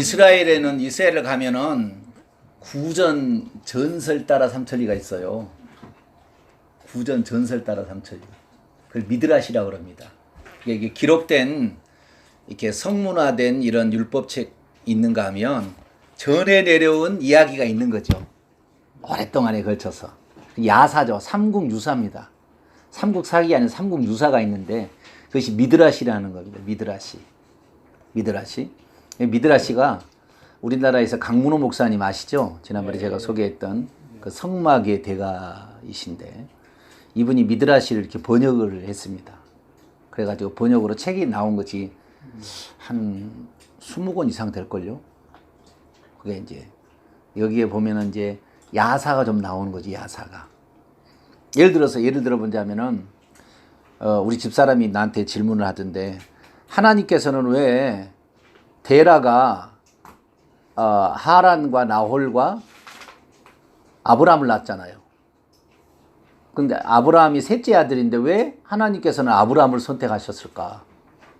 이스라엘을 가면은 구전 전설 따라 삼천리가 있어요. 구전 전설 따라 삼천리. 그걸 미드라시라고 합니다. 이게 기록된 이렇게 성문화된 이런 율법책 있는가 하면 전에 내려온 이야기가 있는 거죠. 오랫동안에 걸쳐서. 야사죠. 삼국유사입니다. 삼국사기가 아니라 삼국유사가 있는데 그것이 미드라시라는 겁니다. 미드라시가 우리나라에서 강문호 목사님 아시죠? 지난번에 제가 소개했던 그 성막의 대가이신데 이분이 미드라시를 이렇게 번역을 했습니다. 그래가지고 번역으로 책이 나온 것이 한 20권 이상 될걸요? 그게 이제 여기에 보면은 이제 야사가 좀 나오는 거지, 야사가. 예를 들어보자면은 우리 집사람이 나한테 질문을 하던데 하나님께서는 왜 데라가 하란과 나홀과 아브라함을 낳았잖아요. 근데 아브라함이 셋째 아들인데 왜 하나님께서는 아브라함을 선택하셨을까?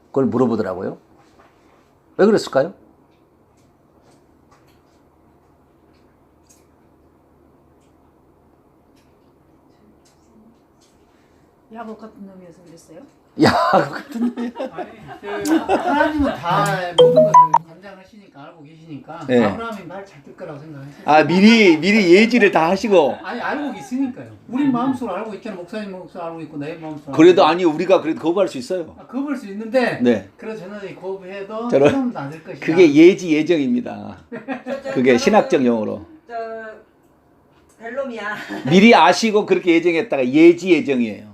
그걸 물어보더라고요. 왜 그랬을까요? 야곱 같은 놈이어서 그랬어요? 야곱 같은 놈이야. 하나님은 다 모든 것을 감장하시니까 알고 계시니까 네. 아브라함이 말 잘 듣 거라고 생각했어요. 아, 미리 예지를 다 하시고. 아니 알고 있으니까요. 우리 마음속으로 알고 있잖아. 목사님 마음속으로 알고 있고 내 마음속으로. 그래도 아니 우리가 그래도 거부할 수 있어요. 거부할 수 있는데. 네. 그래서 저는 거부해도 저런- 처음도 안 될 것이다. 그게 예지예정입니다. 그게 신학적 용어로. 벨롬이야. 미리 아시고 그렇게 예정했다가 예지예정이에요.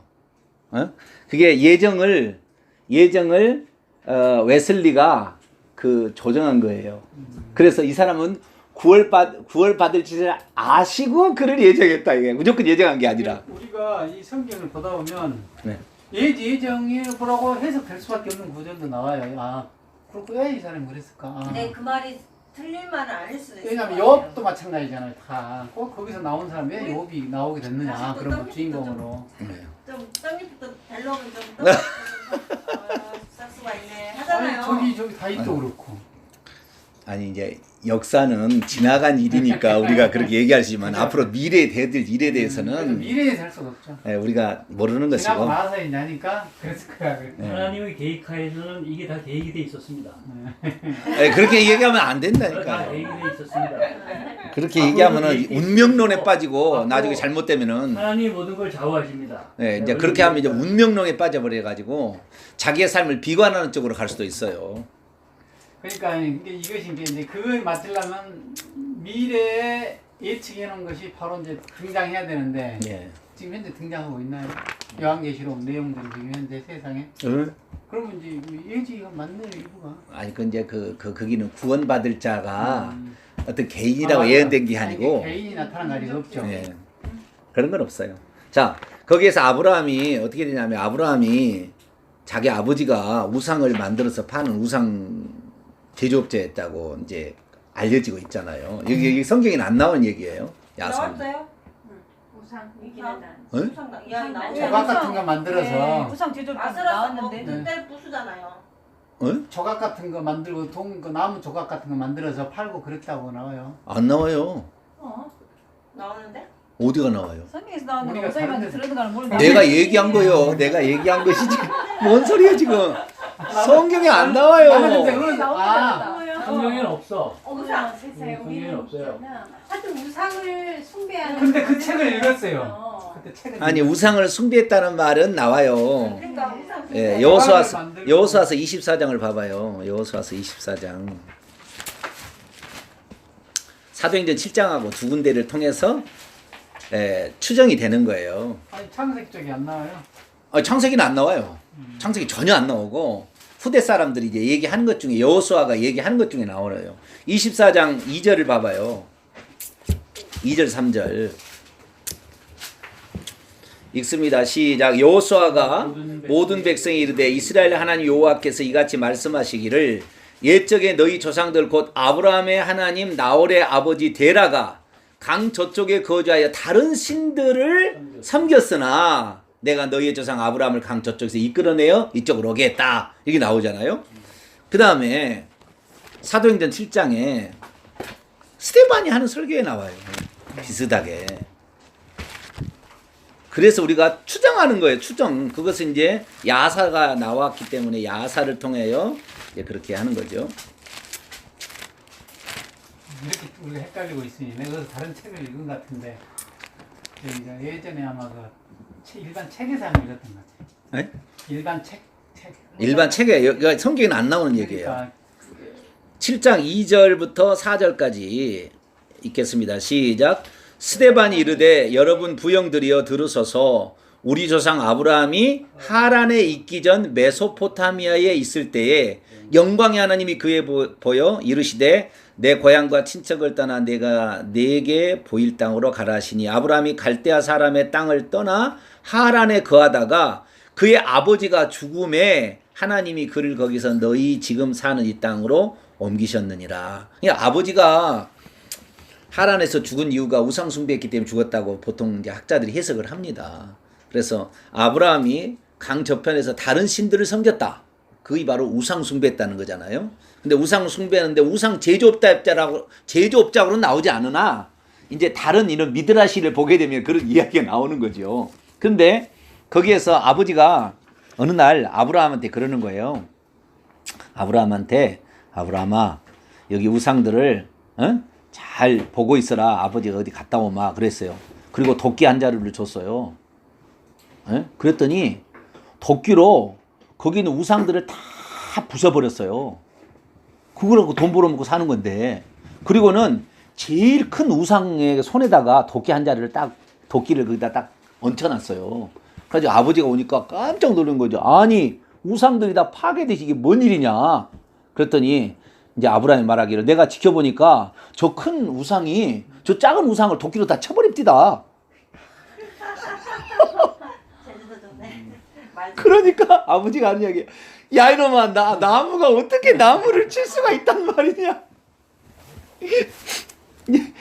어? 그게 예정을 웨슬리가 그 조정한 거예요. 그래서 이 사람은 구원 받을 짓을 아시고 그를 예정했다. 이게 무조건 예정한 게 아니라. 우리가 이 성경을 보다 보면 네. 예정이라고 해석될 수밖에 없는 구절도 나와요. 아 그렇고 왜 이 사람이 그랬을까? 아. 근데 그 말이 틀린 말은 아닐 수도 있어요. 왜냐면 욥도 마찬가지잖아요. 다. 꼭 거기서 나온 사람 왜 욥이 나오게 됐느냐 사실 그런 거 또 주인공으로. 네. 좀 떡잎부터 벨롬은 좀 싹수가 있네 하잖아요. 저기 다윗도 그렇고. 아니 이제 역사는 지나간 일이니까 우리가 그렇게 얘기하지만 앞으로 미래에 대들 일에 대해서는 미래에 살 수가 없죠. 우리가 모르는 지나고 것이고. 나서 이냐니까 그랬을 거야. 네. 하나님의 계획하에서는 이게 다 계획이 돼 있었습니다. 그렇게 얘기하면 안 다 된다니까요. 계획이 돼 있었습니다. 그렇게 얘기하면은 운명론에 빠지고 나중에 잘못되면은 하나님이 모든 걸 좌우하십니다. 이제 그렇게 하면 이제 운명론에 빠져버려 가지고 자기의 삶을 비관하는 쪽으로 갈 수도 있어요. 그러니까 이것이 이제 그걸 맞추려면 미래에 예측해 놓은 것이 바로 이제 등장해야 되는데 예. 지금 현재 등장하고 있나요? 요한계시록 내용들이 지금 현재 세상에. 그러면 이제 예지가 맞네요 일부가. 아니 그 이제 거기는 구원받을 자가 어떤 개인이라고 예언된 게 아니고 개인이 나타난 가리가 없죠. 예. 그런 건 없어요. 자, 거기에서 아브라함이 어떻게 되냐면 아브라함이 자기 아버지가 우상을 만들어서 파는 우상 제조업자였다고 이제 알려지고 있잖아요. 여기 성경에는 안 나온 얘기예요. 야산. 나왔어요? 우상 우상? 어? 우상 이야기 나오죠. 조각 같은 거 만들어서 우상 제조법 아스라스 뭐 나왔는데 그때 부수잖아요. 어? 조각 같은 거 만들고 나무 조각 같은 거 만들어서 팔고 그랬다고 나와요. 안 나와요. 나오는데? 어디가 나와요? 성경에서 나왔는데 우리가 목사님한테 다른 들은 거는 모르겠는데 내가 얘기한 거요. 내가 얘기한 것이 지금 뭔 소리야 지금? 성경에 안 나와요. 성경에는 없어. 우상. 세상에 성경에는 없어요. 하여튼 우상을 숭배하는 근데 그 책을 읽었어요. 그때 책을 아니 우상을 숭배했다는 말은 나와요. 그러니까 우상. 예, 여호수아서 24장을 봐봐요. 여호수아서 24장. 사도행전 7장하고 두 군데를 통해서 추정이 되는 거예요. 아니 창세기 쪽이 안 나와요. 창세기는 안 나와요. 창세기 전혀 안 나오고 후대 사람들이 이제 얘기하는 것 중에 여호수아가 얘기하는 것 중에 나오네요. 24장 2절을 봐봐요. 2절 3절 읽습니다. 시작. 여호수아가 모든 백성이 이르되 이스라엘 하나님 여호와께서 이같이 말씀하시기를 옛적에 너희 조상들 곧 아브라함의 하나님 나홀의 아버지 데라가 강 저쪽에 거주하여 다른 신들을 섬겼으나 내가 너희의 조상 아브라함을 강 저쪽에서 이끌어내어 이쪽으로 오게 했다. 이렇게 나오잖아요. 그 다음에 사도행전 7장에 스데반이 하는 설교에 나와요. 비슷하게. 그래서 우리가 추정하는 거예요. 추정. 그것은 이제 야사가 나왔기 때문에 야사를 통하여 이제 그렇게 하는 거죠. 이렇게 우리가 헷갈리고 있으니 내가 다른 책을 읽은 것 같은데 이제 예전에 아마 일반 책에서 한번 읽었던 것 같아요. 네? 일반 책. 일반 책에 여기 성경에 안 나오는 얘기예요. 그러니까 7장 2절부터 4절까지 읽겠습니다. 시작. 스데반이 이르되 여러분 부형들이여 들으소서 우리 조상 아브라함이 하란에 있기 전 메소포타미아에 있을 때에 영광의 하나님이 그에 보여 이르시되 내 고향과 친척을 떠나 내가 네게 보일 땅으로 가라 하시니 아브라함이 갈대아 사람의 땅을 떠나 하란에 거하다가 그의 아버지가 죽음에 하나님이 그를 거기서 너희 지금 사는 이 땅으로 옮기셨느니라. 그러니까 아버지가 하란에서 죽은 이유가 우상 숭배했기 때문에 죽었다고 보통 이제 학자들이 해석을 합니다. 그래서 아브라함이 강 저편에서 다른 신들을 섬겼다. 그게 바로 우상 숭배했다는 거잖아요. 근데 우상 숭배하는데 우상 제조업자로는 나오지 않으나 이제 다른 이런 미드라시를 보게 되면 그런 이야기가 나오는 거죠. 근데 거기에서 아버지가 어느 날 아브라함한테 그러는 거예요. 아브라함아 여기 우상들을 잘 보고 있어라. 아버지가 어디 갔다 오마 그랬어요. 그리고 도끼 한 자루를 줬어요. 그랬더니 도끼로 거기 있는 우상들을 다 부숴버렸어요. 그거라고 돈 벌어먹고 사는 건데. 그리고는 제일 큰 우상의 손에다가 도끼 한 자루를 도끼를 거기다 딱 얹혀놨어요. 그래서 아버지가 오니까 깜짝 놀란 거죠. 아니 우상들이 다 파괴되시 이게 뭔 일이냐. 그랬더니 이제 아브라함이 말하기를 내가 지켜보니까 저 큰 우상이 저 작은 우상을 도끼로 다 쳐버립디다. 제주도 좋네. 말 그러니까 아버지가 하는 이야기 야 이놈아 나무가 어떻게 나무를 칠 수가 있단 말이냐.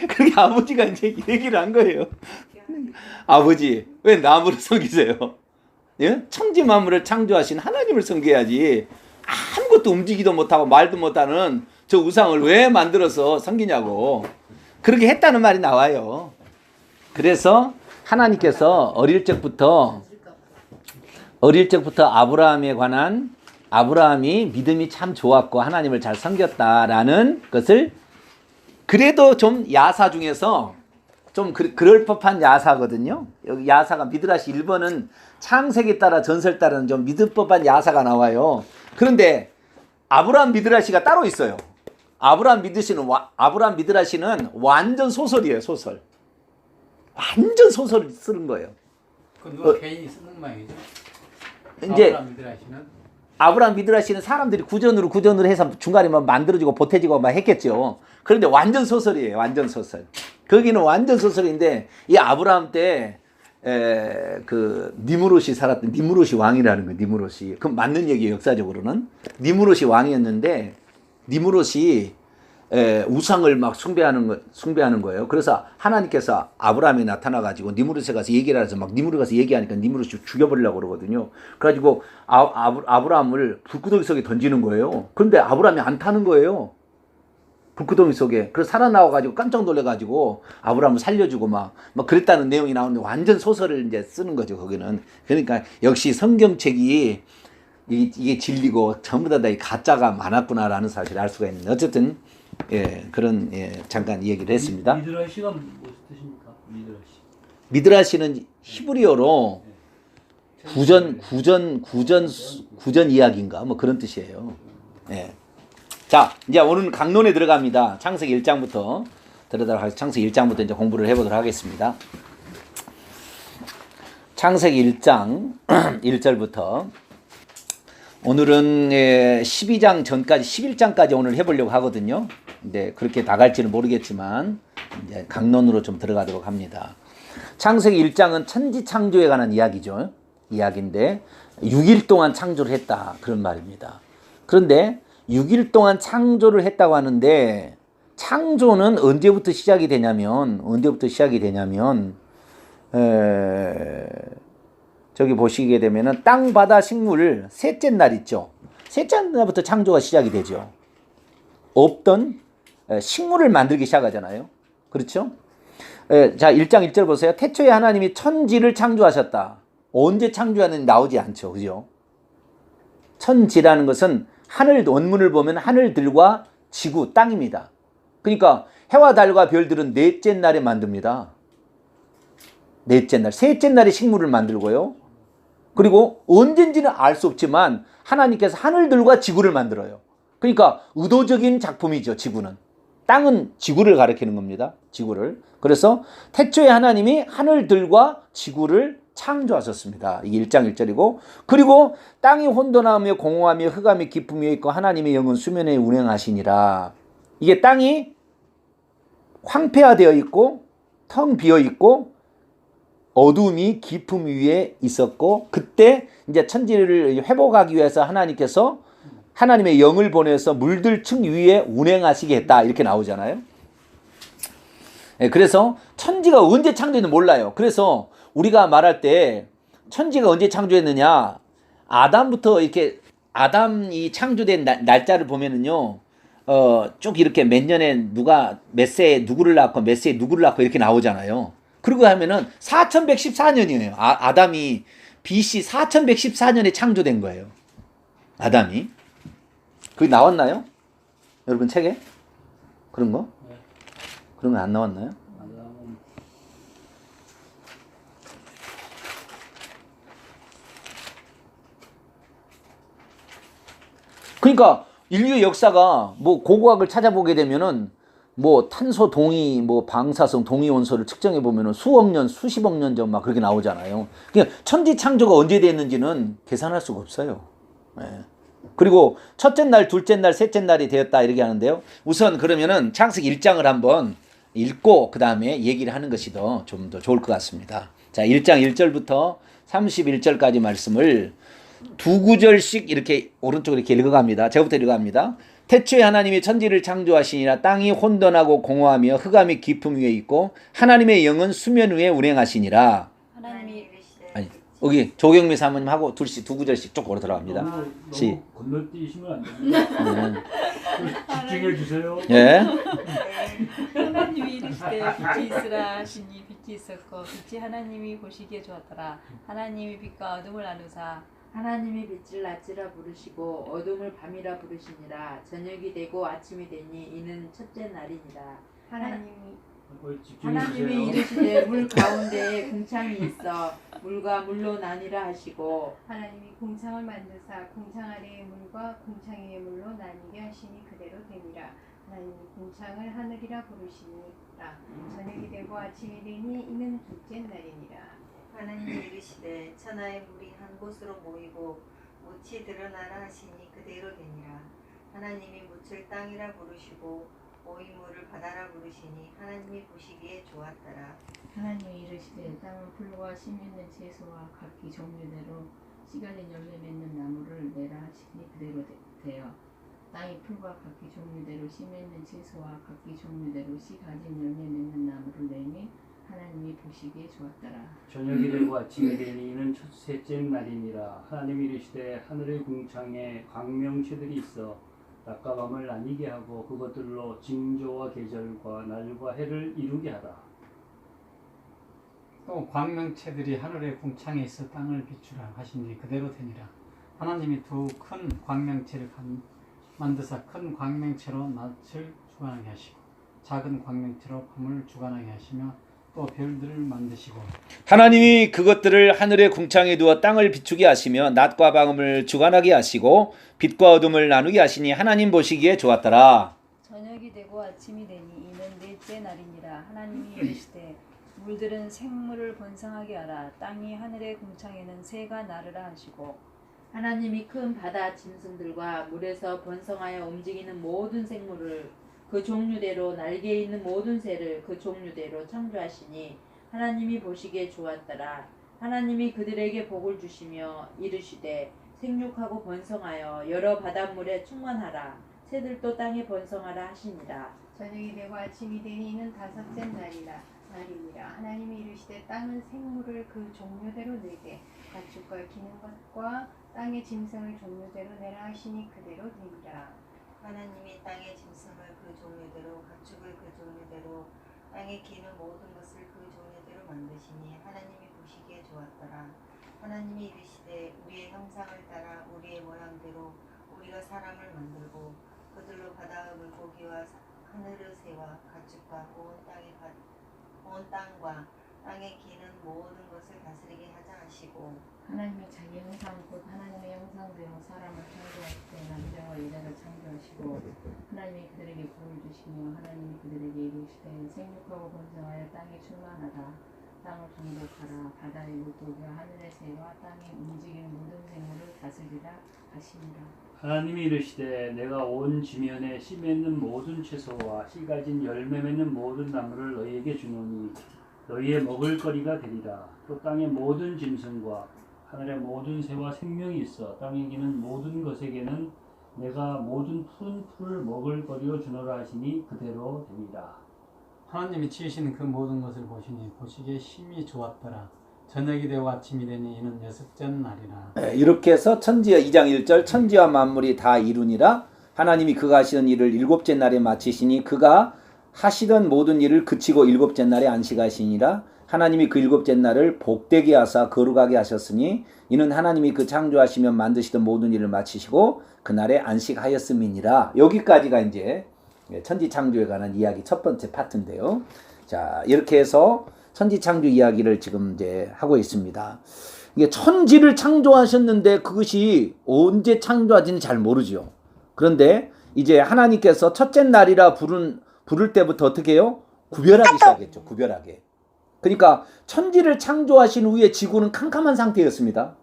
그렇게 아버지가 이제 얘기를 한 거예요. 아버지 왜 나무를 섬기세요? 예? 천지 만물을 창조하신 하나님을 섬겨야지 아무것도 움직이도 못하고 말도 못하는 저 우상을 왜 만들어서 섬기냐고 그렇게 했다는 말이 나와요. 그래서 하나님께서 어릴 적부터 아브라함에 관한 아브라함이 믿음이 참 좋았고 하나님을 잘 섬겼다라는 것을 그래도 좀 야사 중에서 좀 그럴 법한 야사거든요. 여기 야사가 미드라시 1번은 창세기 따라 전설 따라는 좀 믿을 법한 야사가 나와요. 그런데 아브라함 미드라시가 따로 있어요. 아브라함 미드라시는 완전 소설이에요. 소설. 완전 소설을 쓰는 거예요. 그 누가 개인이 쓰는 모양이죠. 이제 미드라시는 아브라함 미드라시는 사람들이 구전으로 해서 중간에 막 만들어지고 보태지고 막 했겠죠. 그런데 완전 소설이에요. 완전 소설. 거기는 완전 소설인데 이 아브라함 때 그 니무롯이 살았던 니무롯이 왕이라는 거예요. 니무롯이. 그럼 맞는 얘기예요. 역사적으로는. 니무롯이 왕이었는데 니무롯이 우상을 막 숭배하는 거예요. 그래서 하나님께서 아브라함이 나타나가지고 니무롯에 가서 얘기를 해서 막 니무롯 가서 얘기하니까 니무롯이 죽여버리려고 그러거든요. 그래가지고 아브라함을 불구덩이 속에 던지는 거예요. 그런데 아브라함이 안 타는 거예요. 불구덩이 속에. 그래서 살아나와가지고 깜짝 놀래가지고 아브라함을 살려주고 막 그랬다는 내용이 나오는데 완전 소설을 이제 쓰는 거죠, 거기는. 그러니까 역시 성경책이 이게 진리고 전부 다 이 가짜가 많았구나라는 사실을 알 수가 있는. 어쨌든, 그런, 잠깐 얘기를 했습니다. 미드라시가 무슨 뜻입니까? 미드라시. 미드라시는 히브리어로 구전 이야기인가? 뭐 그런 뜻이에요. 예. 자, 이제 오늘 강론에 들어갑니다. 창세기 1장부터 창세기 1장부터 이제 공부를 해보도록 하겠습니다. 창세기 1장 1절부터 오늘은 12장 전까지 11장까지 오늘 해보려고 하거든요. 근데 그렇게 나갈지는 모르겠지만 이제 강론으로 좀 들어가도록 합니다. 창세기 1장은 천지 창조에 관한 이야기죠. 이야기인데 6일 동안 창조를 했다 그런 말입니다. 그런데 6일 동안 창조를 했다고 하는데 창조는 언제부터 시작이 되냐면 저기 보시게 되면은 땅, 바다, 식물 셋째 날 있죠. 셋째 날부터 창조가 시작이 되죠. 없던 식물을 만들기 시작하잖아요. 그렇죠? 자, 1장 1절 보세요. 태초에 하나님이 천지를 창조하셨다. 언제 창조하는지 나오지 않죠. 그죠? 천지라는 것은 하늘 원문을 보면 하늘들과 지구, 땅입니다. 그러니까 해와 달과 별들은 넷째 날에 만듭니다. 넷째 날. 셋째 날에 식물을 만들고요. 그리고 언젠지는 알 수 없지만 하나님께서 하늘들과 지구를 만들어요. 그러니까 의도적인 작품이죠. 지구는. 땅은 지구를 가리키는 겁니다. 지구를. 그래서 태초에 하나님이 하늘들과 지구를 창조하셨습니다. 이게 1장 1절이고 그리고 땅이 혼돈하며 공허하며 흑암이 깊음이 있고 하나님의 영은 수면에 운행하시니라. 이게 땅이 황폐화되어 있고 텅 비어 있고 어둠이 깊음 위에 있었고 그때 이제 천지를 회복하기 위해서 하나님께서 하나님의 영을 보내서 물들 층 위에 운행하시게 했다. 이렇게 나오잖아요. 그래서 천지가 언제 창조했는지 몰라요. 그래서 우리가 말할 때 천지가 언제 창조했느냐 아담부터 이렇게 아담이 창조된 날짜를 보면은요 쭉 이렇게 몇 년에 누가 몇 세에 누구를 낳고 몇 세에 누구를 낳고 이렇게 나오잖아요. 그러고 하면은 4114년이에요. 아담이 BC 4114년에 창조된 거예요. 아담이. 그게 나왔나요? 여러분 책에? 그런 거? 네. 그런 거 안 나왔나요? 아담은 그러니까 인류의 역사가 뭐 고고학을 찾아보게 되면은 뭐 탄소 동위, 뭐 방사성 동위 원소를 측정해 보면은 수억 년, 수십억 년 전 막 그렇게 나오잖아요. 그러니까 천지 창조가 언제 됐는지는 계산할 수가 없어요. 그리고 첫째 날, 둘째 날, 셋째 날이 되었다 이렇게 하는데요. 우선 그러면은 창세기 1장을 한번 읽고 그 다음에 얘기를 하는 것이 좀 더 좋을 것 같습니다. 자, 1장 1절부터 31절까지 말씀을 두 구절씩 이렇게 오른쪽으로 이렇게 읽어갑니다. 제가부터 읽어갑니다. 태초에 하나님이 천지를 창조하시니라. 땅이 혼돈하고 공허하며 흑암이 깊음 위에 있고 하나님의 영은 수면 위에 운행하시니라. 하나님이 이르시되 아니, 여기 조경미 사모님 하고 둘씩 두 구절씩 쭉 걸어 들어갑니다. 너무 시. 건너뛰시면 안 됩니다. 집중해 주세요. 예. 하나님이 이르시되 빛이 있으라 하시니 빛이 있었고 빛이 하나님이 보시기에 좋았더라. 하나님이 빛과 어둠을 나누사 하나님이 빛을 낮이라 부르시고 어둠을 밤이라 부르시니라. 저녁이 되고 아침이 되니 이는 첫째 날이니라. 하나님이 집중해 하나님이 주세요. 이르시되 물 가운데에 궁창이 있어 물과 물로 나뉘라 하시고 하나님이 궁창을 만드사 궁창 아래의 물과 궁창 위의 물로 나뉘게 하시니 그대로 되니라. 하나님이 궁창을 하늘이라 부르시니라. 저녁이 되고 아침이 되니 이는 둘째 날이니라. 하나님이 이르시되 천하의 물이 한 곳으로 모이고 묻이 드러나라 하시니 그대로 되니라. 하나님이 묻을 땅이라 부르시고 모인 물을 바다라 부르시니 하나님이 보시기에 좋았더라. 하나님이 이르시되 땅은 풀과 심 있는 채소와 각기 종류대로 씨 갈린 열매 맺는 나무를 내라 하시니 그대로 되어 땅이 풀과 각기 종류대로 씨 맺는 채소와 각기 종류대로 씨 가진 열매 맺는 나무를 내니 하나님이 보시기에 좋았더라. 저녁이 되고 아침이 되니 이는 셋째 날이니라. 하나님이 이르시되 하늘의 궁창에 광명체들이 있어 낮과 밤을 나뉘게 하고 그것들로 징조와 계절과 날과 해를 이루게 하라. 또 광명체들이 하늘의 궁창에 있어 땅을 비추라 하시니 그대로 되니라. 하나님이 두 큰 광명체를 만드사 큰 광명체로 낮을 주관하게 하시고 작은 광명체로 밤을 주관하게 하시며 또 별들을 만드시고 하나님이 그것들을 하늘의 궁창에 두어 땅을 비추게 하시며 낮과 밤을 주관하게 하시고 빛과 어둠을 나누게 하시니 하나님 보시기에 좋았더라. 저녁이 되고 아침이 되니 이는 넷째 날이니라. 하나님이 이르시되 물들은 생물을 번성하게 하라. 땅이 하늘의 궁창에는 새가 나르라 하시고 하나님이 큰 바다 짐승들과 물에서 번성하여 움직이는 모든 생물을 그 종류대로 날개 있는 모든 새를 그 종류대로 창조하시니 하나님이 보시기에 좋았더라. 하나님이 그들에게 복을 주시며 이르시되 생육하고 번성하여 여러 바닷물에 충만하라. 새들도 땅에 번성하라 하시니라. 저녁이 되고 아침이 되니 이는 다섯째 날이니라. 하나님이 이르시되 땅은 생물을 그 종류대로 내되 가축과 기는 것과 땅의 짐승을 종류대로 내라 하시니 그대로 되니라. 하나님이 땅의 짐승을 그 종류대로 가축을 그 종류대로 땅에 기는 모든 것을 그 종류대로 만드시니 하나님이 보시기에 좋았더라. 하나님이 이르시되 우리의 형상을 따라 우리의 모양대로 우리가 사람을 만들고 그들로 바다의 물고기와 하늘의 새와 가축과 온 땅과 땅에 기는 모든 것을 다스리게 하자 하시고 하나님이 자기 형상 곧 하나님의 형상대로 사람을 창조하실 때 남자와 여자를 창조하시고 하나님이 그들에게 복을 주시며 하나님이 그들에게 이르시되 생육하고 번성하여 땅에 충만하다 땅을 정복하라 바다의 물고기와 하늘의 새와 땅에 움직이는 모든 생물을 다스리라 하시니라. 하나님이 이르시되 내가 온 지면에 씨 맺는 모든 채소와 씨 가진 열매 맺는 모든 나무를 너희에게 주노니 너희의 먹을거리가 되리라. 또 땅의 모든 짐승과 하늘의 모든 새와 생명이 있어 땅에 기는 모든 것에게는 내가 모든 푸른 풀을 먹을거리로 주노라 하시니 그대로 되니라. 하나님이 지으신 그 모든 것을 보시니 보시기에 심히 좋았더라. 저녁이 되고 아침이 되니 이는 여섯째 날이라. 이렇게 해서 천지와 2장 1절 천지와 만물이 다 이루니라. 하나님이 그가 하시던 일을 일곱째 날에 마치시니 그가 하시던 모든 일을 그치고 일곱째 날에 안식하시니라. 하나님이 그 일곱째 날을 복되게 하사 거룩하게 하셨으니 이는 하나님이 그 창조하시며 만드시던 모든 일을 마치시고 그날에 안식하였음이니라. 여기까지가 이제 천지 창조에 관한 이야기 첫 번째 파트인데요. 자, 이렇게 해서 천지 창조 이야기를 지금 이제 하고 있습니다. 이게 천지를 창조하셨는데 그것이 언제 창조하지는 잘 모르죠. 그런데 이제 하나님께서 첫째 날이라 부를 때부터 어떻게 해요? 구별하기 시작했죠. 구별하게. 그러니까 천지를 창조하신 후에 지구는 캄캄한 상태였습니다.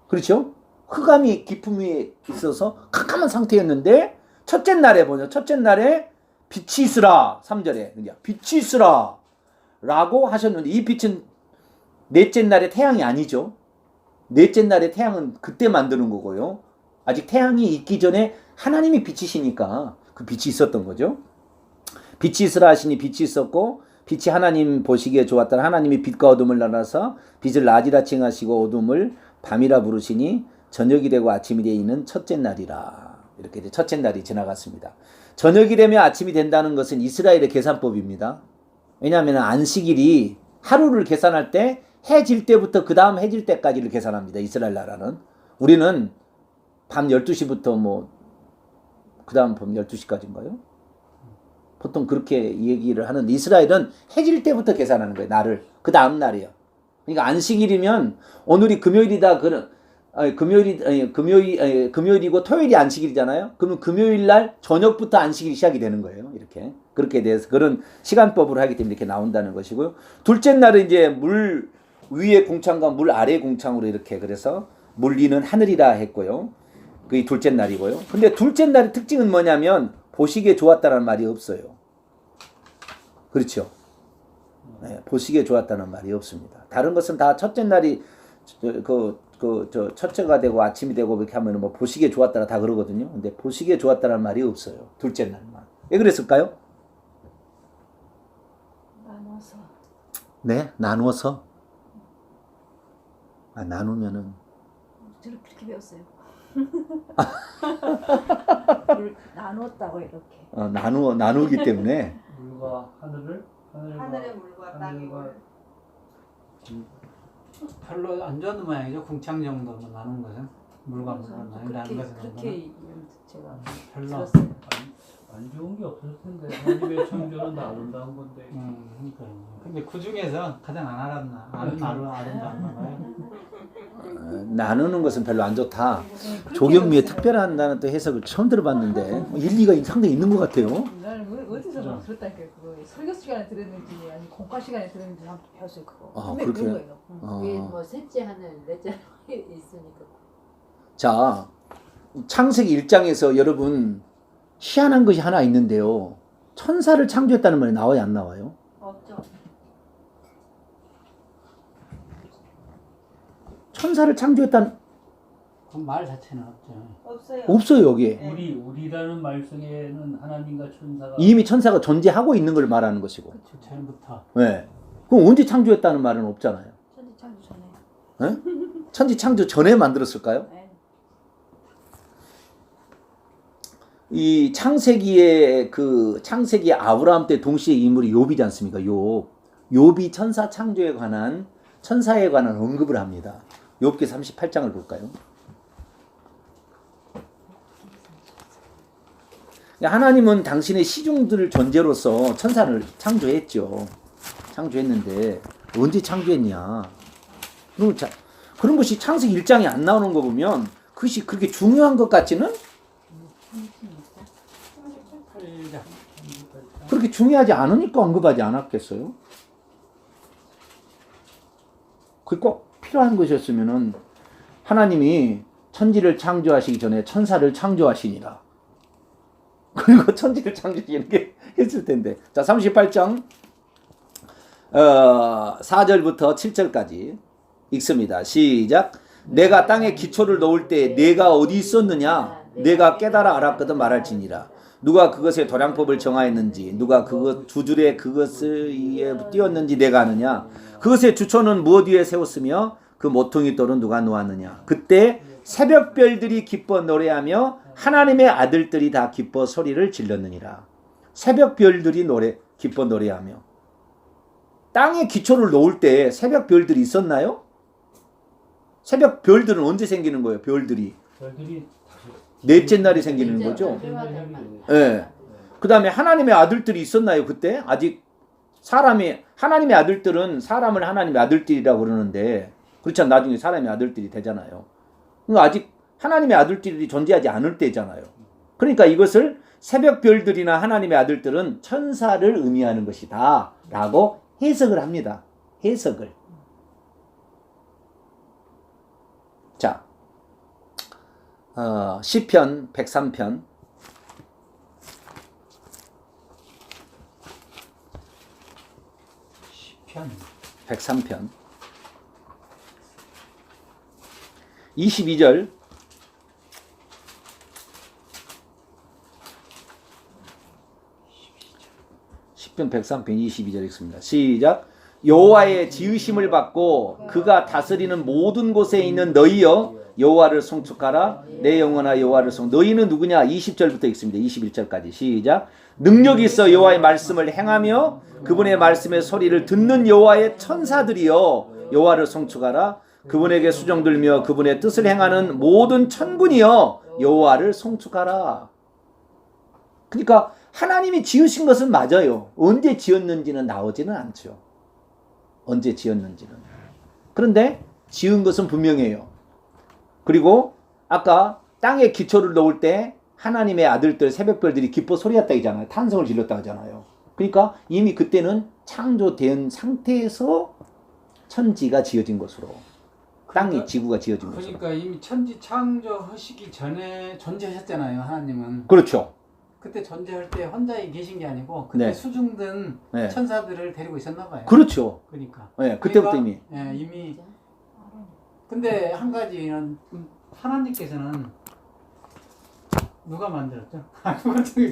그렇죠? 흑암이 기품이 있어서 캄캄한 상태였는데 첫째 날에 뭐냐? 첫째 날에 빛이 있으라. 3절에 빛이 있으라 라고 하셨는데 이 빛은 넷째 날의 태양이 아니죠. 넷째 날의 태양은 그때 만드는 거고요. 아직 태양이 있기 전에 하나님이 빛이시니까 그 빛이 있었던 거죠. 빛이 있으라 하시니 빛이 있었고 빛이 하나님 보시기에 좋았더라. 하나님이 빛과 어둠을 나눠서 빛을 낮이라 칭하시고 어둠을 밤이라 부르시니 저녁이 되고 아침이 되는 첫째 날이라. 이렇게 이제 첫째 날이 지나갔습니다. 저녁이 되면 아침이 된다는 것은 이스라엘의 계산법입니다. 왜냐하면 안식일이 하루를 계산할 때 해 질 때부터 그 다음 해 질 때까지를 계산합니다. 이스라엘 나라는. 우리는 밤 12시부터 그 다음 밤 12시까지인가요? 보통 그렇게 얘기를 하는데 이스라엘은 해 질 때부터 계산하는 거예요. 날을. 그 다음 날이요. 그러니까 안식일이면 오늘이 금요일이다. 금요일이고 토요일이 안식일이잖아요. 그러면 금요일 날 저녁부터 안식일이 시작이 되는 거예요. 이렇게. 그렇게 돼서 그런 시간법으로 하기 때문에 이렇게 나온다는 것이고요. 둘째 날은 이제 물 위의 궁창과 물 아래의 궁창으로 이렇게 그래서 물 위는 하늘이라 했고요. 그게 둘째 날이고요. 근데 둘째 날의 특징은 뭐냐면 보시기에 좋았다는 말이 없어요. 그렇죠? 네, 보시기에 좋았다는 말이 없습니다. 다른 것은 다 첫째 날이 첫째가 되고 아침이 되고 이렇게 하면 뭐 보시기에 좋았다라 다 그러거든요. 근데 보시기에 좋았다는 말이 없어요. 둘째 날만. 왜 그랬을까요? 나눠서. 네, 나누어서. 나누면은. 저는 그렇게 배웠어요. 나눴다고 이렇게. 나누기 때문에. 물과 하늘의 물과 땅의 물. 별로 안 좋아하는 모양이죠. 궁창 정도 나눈 것은 물과 물과 나눈 것은 그렇게 제가 별로 들었어요. 안 좋은 게 없을 텐데 하나님의 창조는 다 아름다운 건데. 그러니까. 근데 그 중에서 가장 아름다운 거예요. 나누는 것은 별로 안 좋다. 조경미의 특별한 나는 또 해석을 처음 들어봤는데 일리가 상당히 있는 것 같아요. 나는 어디서 들었다니까 그거 설교 시간에 들었는지 아니 공과 시간에 들었는지 한번 배웠어요 그거. 그렇게. 그런 거예요. 위에 뭐 셋째 하늘, 넷째 하늘 있으니까. 자, 창세기 1장에서 여러분 희한한 것이 하나 있는데요. 천사를 창조했다는 말이 나와요, 안 나와요? 없죠. 천사를 창조했다는 그 말 자체는 없죠. 없어요. 없어요, 여기에. 네. 우리라는 말 속에는 하나님과 천사가 이미 천사가 존재하고 있는 걸 말하는 것이고. 그렇죠. 처음부터. 네. 그럼 언제 창조했다는 말은 없잖아요. 천지 창조 전에. 네? 천지 창조 전에 만들었을까요? 네. 이 창세기에 그 창세기 아브라함 때 동시에 인물이 욥이지 않습니까? 욥이 천사 창조에 관한 천사에 관한 언급을 합니다. 욥기 38장을 볼까요? 하나님은 당신의 시중들 존재로서 천사를 창조했죠. 창조했는데 언제 창조했냐? 그런 것이 창세기 1장에 안 나오는 거 보면 그것이 그렇게 중요한 것 같지는 그렇게 중요하지 않으니까 언급하지 않았겠어요? 그게 꼭 필요한 것이었으면은 하나님이 천지를 창조하시기 전에 천사를 창조하시니라. 그리고 천지를 창조하시는 게 했을 텐데. 자, 38장 4절부터 7절까지 읽습니다. 시작. 내가 땅에 기초를 놓을 때 내가 어디 있었느냐? 내가 깨달아 알았거든 말할지니라. 누가 그것의 도량법을 정하였는지, 누가 그것 두 줄에 그것을 위에 띄웠는지 내가 아느냐? 그것의 주초는 무엇 위에 세웠으며 그 모퉁이 돌은 누가 놓았느냐? 그때 새벽별들이 기뻐 노래하며 하나님의 아들들이 다 기뻐 소리를 질렀느니라. 새벽별들이 기뻐 노래하며. 땅에 기초를 놓을 때 새벽별들이 있었나요? 새벽별들은 언제 생기는 거예요? 별들이 넷째 날이 생기는 거죠. 예. 그 다음에 하나님의 아들들이 있었나요? 그때 아직 하나님의 아들들은 사람을 하나님의 아들들이라고 그러는데 그렇지 않아 나중에 사람의 아들들이 되잖아요. 그러니까 아직 하나님의 아들들이 존재하지 않을 때잖아요. 그러니까 이것을 새벽별들이나 하나님의 아들들은 천사를 의미하는 것이다 라고 해석을 합니다. 해석을. 자, 시편 103편 103편 22절 시편 103편 22절 읽습니다. 시작. 여호와의 지으심을 받고 그가 다스리는 모든 곳에 있는 너희여 여호와를 송축하라. 내 영혼아 여호와를 너희는 누구냐? 20절부터 읽습니다. 21절까지 시작. 능력이 있어 여호와의 말씀을 행하며 그분의 말씀의 소리를 듣는 여호와의 천사들이여 여호와를 송축하라. 그분에게 수종 들며 그분의 뜻을 행하는 모든 천군이여 여호와를 송축하라. 그러니까 하나님이 지으신 것은 맞아요. 언제 지었는지는 나오지는 않죠. 언제 지었는지는. 그런데 지은 것은 분명해요. 그리고 아까 땅에 기초를 놓을 때 하나님의 아들들 새벽별들이 기뻐 소리했다 하잖아요. 탄성을 질렀다 하잖아요. 그러니까 이미 그때는 창조된 상태에서 천지가 지어진 것으로 땅이 지구가 지어진 것으로. 그러니까 이미 천지 창조하시기 전에 존재하셨잖아요. 하나님은. 그렇죠. 그때 존재할 때 혼자 계신 게 아니고 그때 네. 수중든 네. 천사들을 데리고 있었나 봐요. 그렇죠. 그러니까. 네, 그때부터 그러니까, 이미. 예, 이미. 근데 한 가지는 하나님께서는 누가 만들었죠?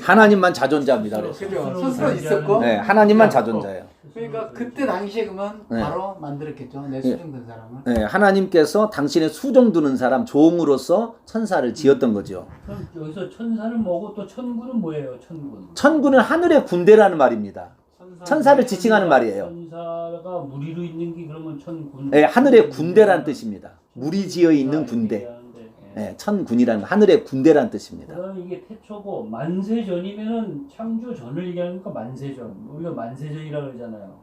하나님만 자존자입니다. 그래서. 그죠. 스스로 있었고. 네, 하나님만 자존자예요. 그러니까 그때 당시에 그러면 네. 바로 만들었겠죠. 내 수중든 사람은. 네, 하나님께서 당신의 수종 두는 사람 종으로서 천사를 지었던 거죠. 그럼 여기서 천사는 뭐고 또 천군은 뭐예요? 천군은 하늘의 군대라는 말입니다. 천사를 지칭하는 말이에요. 천사가 무리로 있는 게 그러면 천군. 네, 하늘의 군대라는 뜻입니다. 무리 지어 있는 군대. 네, 천군이라는 하늘의 군대라는 뜻입니다. 그럼 이게 태초고 만세 전이면은 창조 전을 얘기하니까 만세 전. 우리가 만세 전이라고 그러잖아요.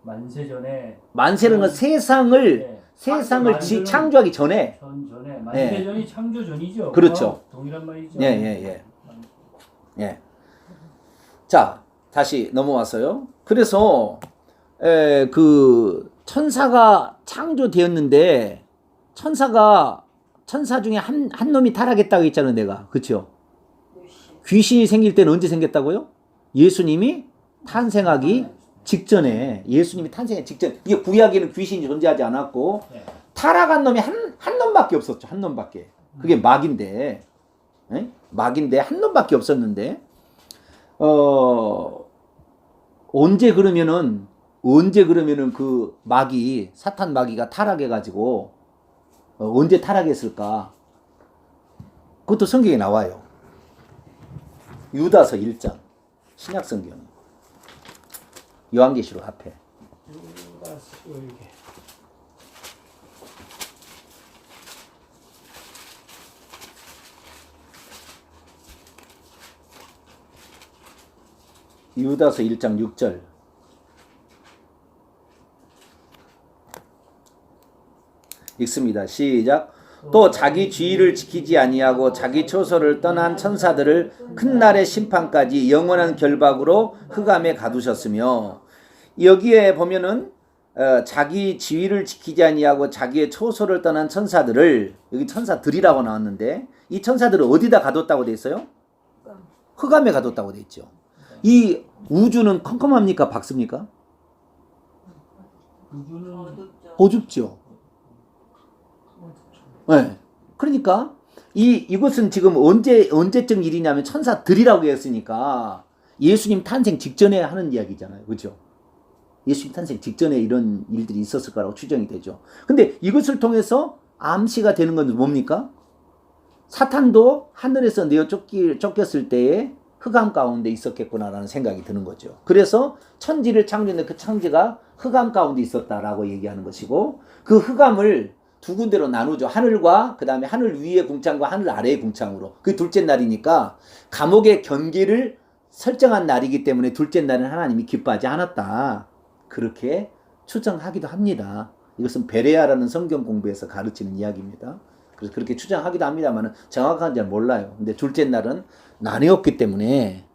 만세 전에. 만세는 건 세상을 네. 세상을 만세는 창조하기 전에. 전에 만세 전이 창조 전이죠. 그렇죠. 동일한 말이죠. 예. 자, 다시 넘어와서요. 그래서 그 천사가 창조되었는데 천사 중에 한 놈이 타락했다고 했잖아요, 내가. 그렇죠? 귀신이 생길 때는 언제 생겼다고요? 예수님이 탄생하기 직전에. 예수님이 탄생하기 직전. 이게 구약에는 귀신이 존재하지 않았고 타락한 놈이 한 놈밖에 없었죠. 한 놈밖에. 그게 마귀인데. 마귀인데 한 놈밖에 없었는데 언제 그러면은 그 마귀 사탄 마귀가 타락해 가지고 언제 타락했을까? 그것도 성경에 나와요. 유다서 1장 신약성경 요한계시록 앞에 유다서 1장 6절 읽습니다. 시작. 또 자기 주의를 지키지 아니하고 자기 처소를 떠난 천사들을 큰 날의 심판까지 영원한 결박으로 흑암에 가두셨으며 여기에 보면은 자기 지위를 지키지 아니하고 자기의 처소를 떠난 천사들을 여기 천사들이라고 나왔는데 이 천사들을 어디다 가뒀다고 돼 있어요? 흑암에 가뒀다고 돼 있죠. 이 우주는 컴컴합니까? 밝습니까? 어둡죠. 네. 그러니까 이것은 지금 언제적 일이냐면 천사들이라고 했으니까 예수님 탄생 직전에 하는 이야기잖아요. 그렇죠? 예수님 탄생 직전에 이런 일들이 있었을 거라고 추정이 되죠. 근데 이것을 통해서 암시가 되는 건 뭡니까? 사탄도 하늘에서 내어 쫓겼을 때에 흑암 가운데 있었겠구나라는 생각이 드는 거죠. 그래서 천지를 창조했는데 그 천지가 흑암 가운데 있었다라고 얘기하는 것이고 그 흑암을 두 군데로 나누죠. 하늘과 그 다음에 하늘 위의 궁창과 하늘 아래의 궁창으로. 그게 둘째 날이니까 감옥의 경계를 설정한 날이기 때문에 둘째 날은 하나님이 기뻐하지 않았다. 그렇게 추정하기도 합니다. 이것은 베레아라는 성경 공부에서 가르치는 이야기입니다. 그래서 그렇게 추정하기도 합니다만 정확한지 잘 몰라요. 근데 둘째 날은 나뉘었기 때문에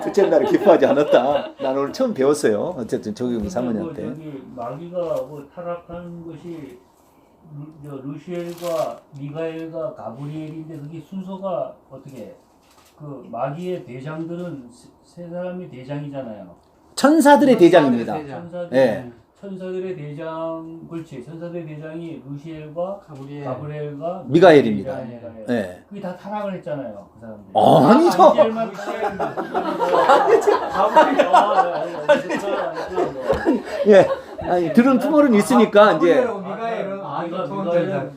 둘째 날을 기뻐하지 않았다. 난 오늘 처음 배웠어요. 어쨌든 조경 사모님한테. 저기 마귀가 뭐 타락한 것이 루시엘과 미가엘과 가브리엘인데 그게 순서가 어떻게? 그 마귀의 대장들은 세 사람이 대장이잖아요. 천사들의 대장입니다. 네. 천사들의 대장, 그렇지. 천사들의 대장이 루시엘과 가브리엘과 미가엘입니다. 네. 그게 다 타락을 했잖아요. 그 사람들. 아니죠. 예. 아니 들은 투머는 있으니까 이제 미가엘은